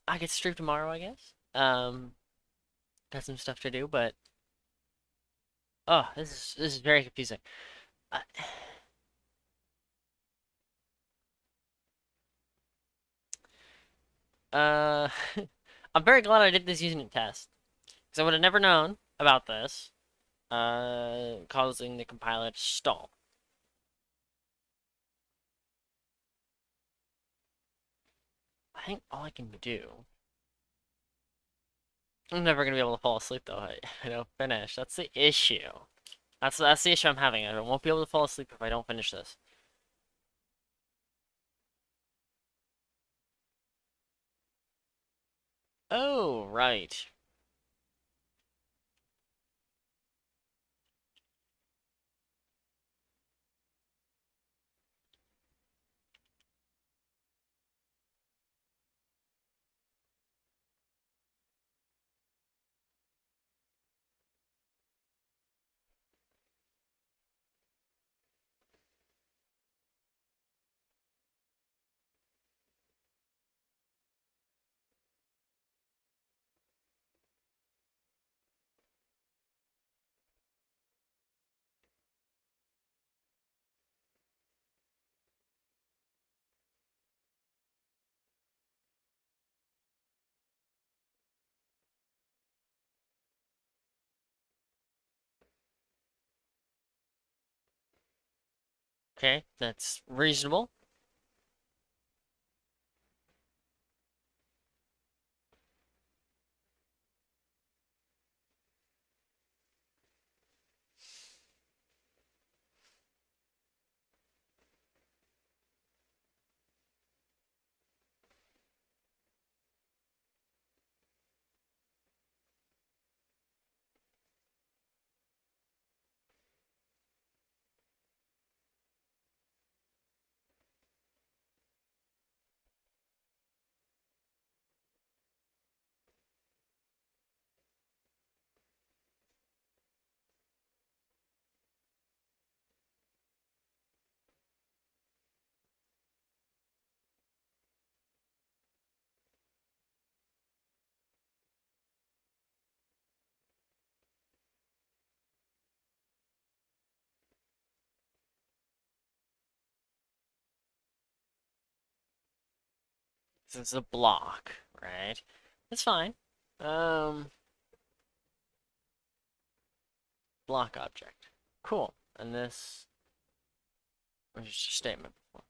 I get stream tomorrow, I guess. Got some stuff to do, but oh, this is very confusing. I, uh, I'm very glad I did this using a test, because I would have never known about this, causing the compiler to stall. I think all I can do. I'm never gonna be able to fall asleep though. I don't finish. That's the issue. That's the issue I'm having. I won't be able to fall asleep if I don't finish this. Oh, right. Okay, that's reasonable. This is a block, right? That's fine. Um, block object. Cool. And this was just a statement before.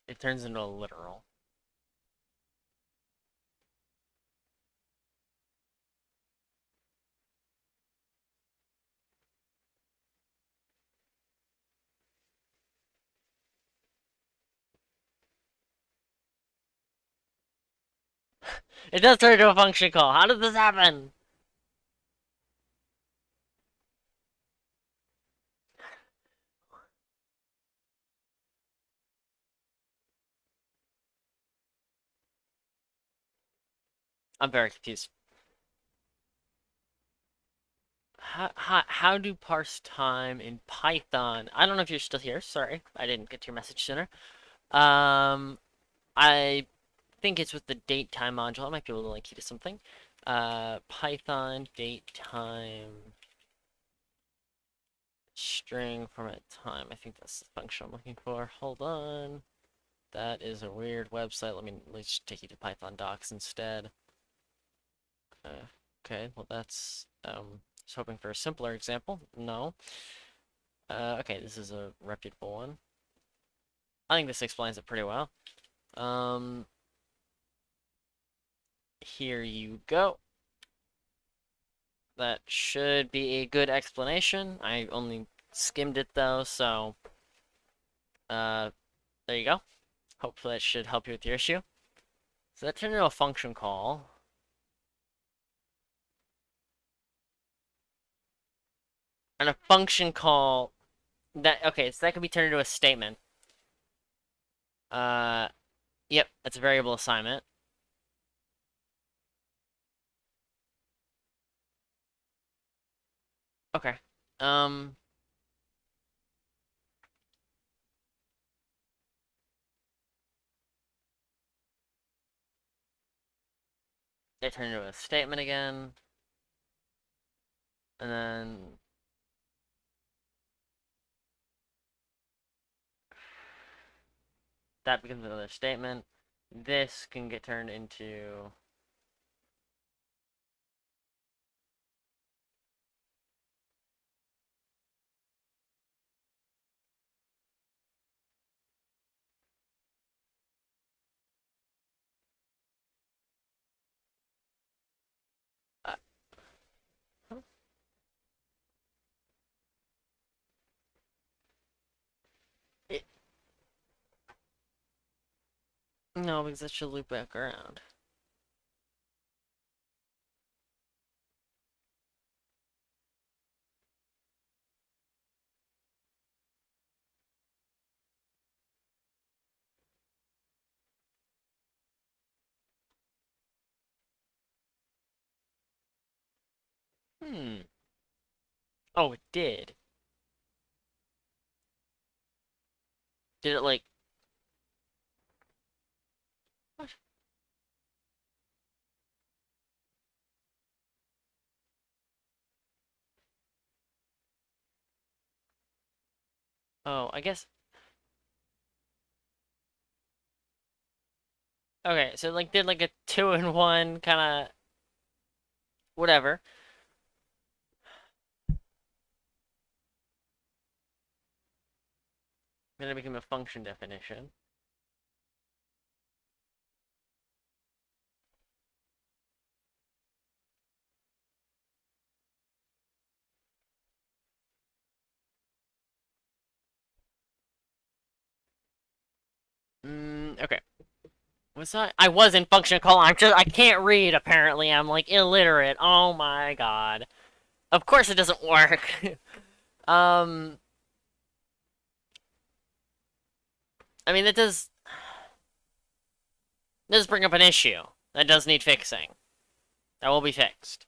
It turns into a literal. It does turn into a function call. How did this happen? I'm very confused. How do parse time in Python? I don't know if you're still here. Sorry, I didn't get to your message sooner. Um, I think it's with the date time module. I might be able to link you to something. Python date time string format time. I think that's the function I'm looking for. Hold on. That is a weird website. Let's take you to Python docs instead. Okay, well that's I was hoping for a simpler example. No. Okay, this is a reputable one. I think this explains it pretty well. Um, here you go. That should be a good explanation. I only skimmed it though, so uh, there you go. Hopefully that should help you with your issue. So that turned into a function call. And a function call okay, so that could be turned into a statement. Uh, yep, that's a variable assignment. Okay. Um, they turn into a statement again. And then that becomes another statement. this can get turned into... Uh, it, no, because that should loop back around. Hmm. Oh, it did. Did it like... What? Oh, I guess... Okay, so it, like did like a 2-in-1 kind of whatever. Then it became a function definition. Okay. Was I was in function call. I can't read apparently. I'm like illiterate. Oh my god. Of course it doesn't work. um I mean that does bring up an issue. That does need fixing. That will be fixed.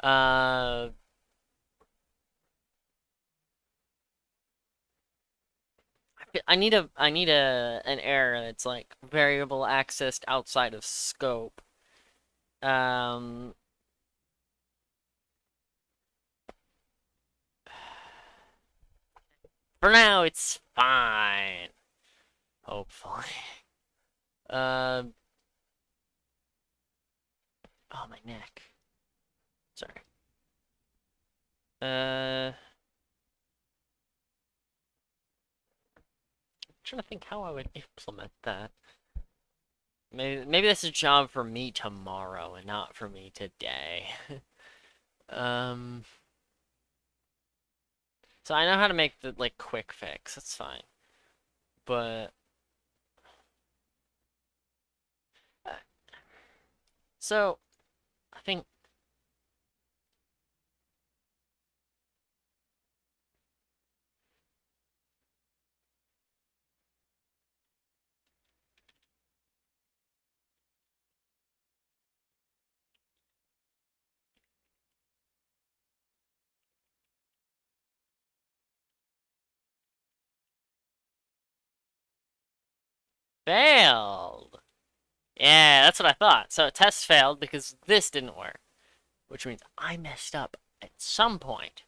Uh I need an error that's like variable accessed outside of scope. Um for now it's fine. Hopefully. Um oh my neck. Sorry. Trying to think how I would implement that. Maybe that's a job for me tomorrow and not for me today. um, so I know how to make the like quick fix. That's fine. But uh, so I think failed. Yeah, that's what I thought. So test failed because this didn't work, which means I messed up at some point.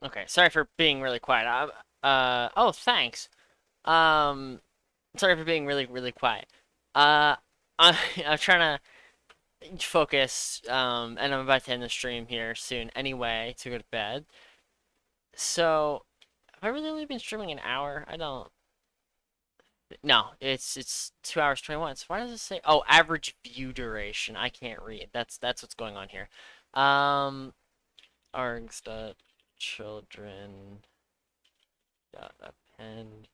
Okay, sorry for being really quiet. Oh, thanks. Um, sorry for being really quiet. Uh, I'm trying to focus, and I'm about to end the stream here soon anyway to go to bed. So, have I really only been streaming an hour? I don't. No, it's 2 hours 21. So why does it say? Oh, average view duration. I can't read. That's what's going on here. Um, args dot children dot append.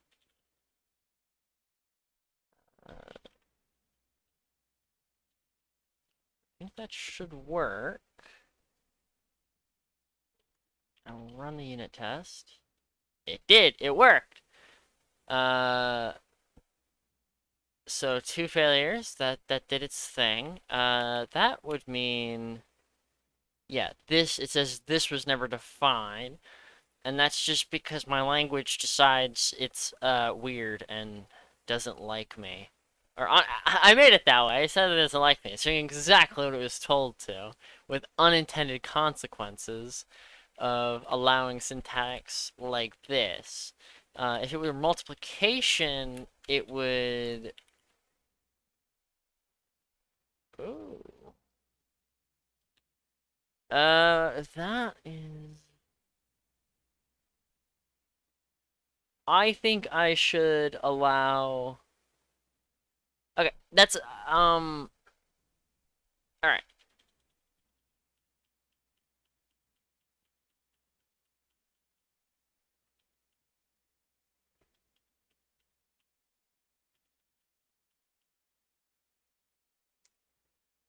I think that should work. I'll run the unit test. It did. It worked. Uh, so two failures. That did its thing. That would mean, yeah, this it says this was never defined, and that's just because my language decides it's weird and doesn't like me. Or I made it that way. I said it doesn't like me. It's doing exactly what it was told to, with unintended consequences of allowing syntax like this. If it were multiplication, it would. Ooh. That is. I think I should allow. Okay, that's All right.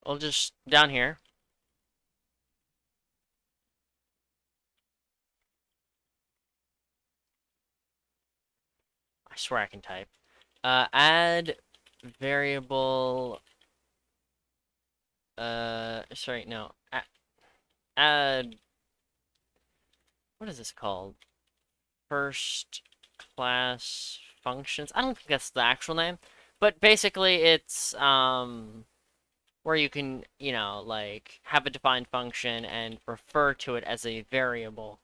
I'll just down here. I swear I can type. Add variable. Sorry, no. Add. What is this called? First class functions. I don't think that's the actual name, but basically it's where you can, like have a defined function and refer to it as a variable.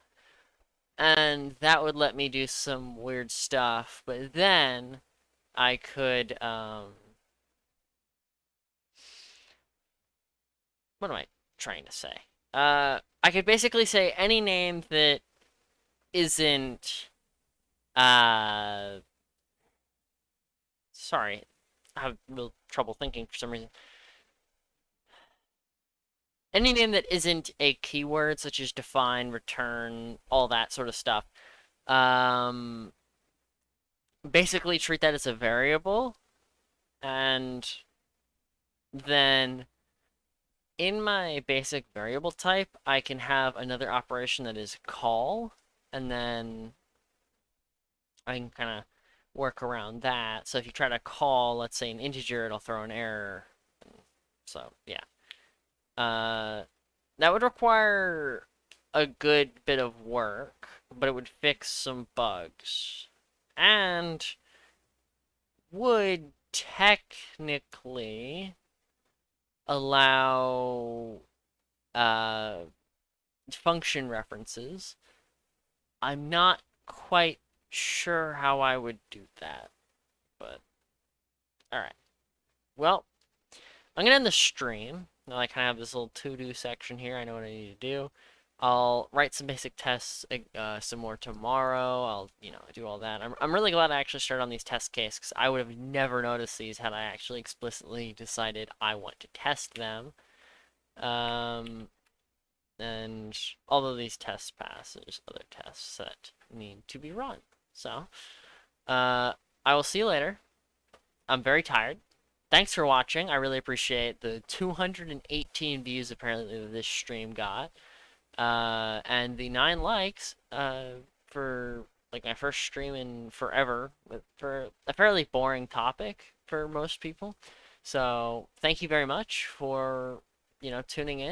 And that would let me do some weird stuff, but then I could what am I trying to say? I could basically say any name that isn't uh sorry, I have real trouble thinking for some reason. Any name that isn't a keyword, such as define, return, all that sort of stuff. Um, Basically treat that as a variable, and then in my basic variable type, I can have another operation that is call, and then I can kind of work around that. So if you try to call, let's say, an integer, it'll throw an error. So yeah. Uh, that would require a good bit of work, but it would fix some bugs. And would technically allow uh, function references. I'm not quite sure how I would do that, but alright. Well, I'm gonna end the stream. Now I kind of have this little to-do section here. I know what I need to do. I'll write some basic tests, some more tomorrow. I'll, do all that. I'm really glad I actually started on these test cases because I would have never noticed these had I actually explicitly decided I want to test them. And although these tests pass, there's other tests that need to be run. So, I will see you later. I'm very tired. Thanks for watching. I really appreciate the 218 views apparently that this stream got. And the 9 likes for like my first stream in forever for a fairly boring topic for most people. So thank you very much for tuning in.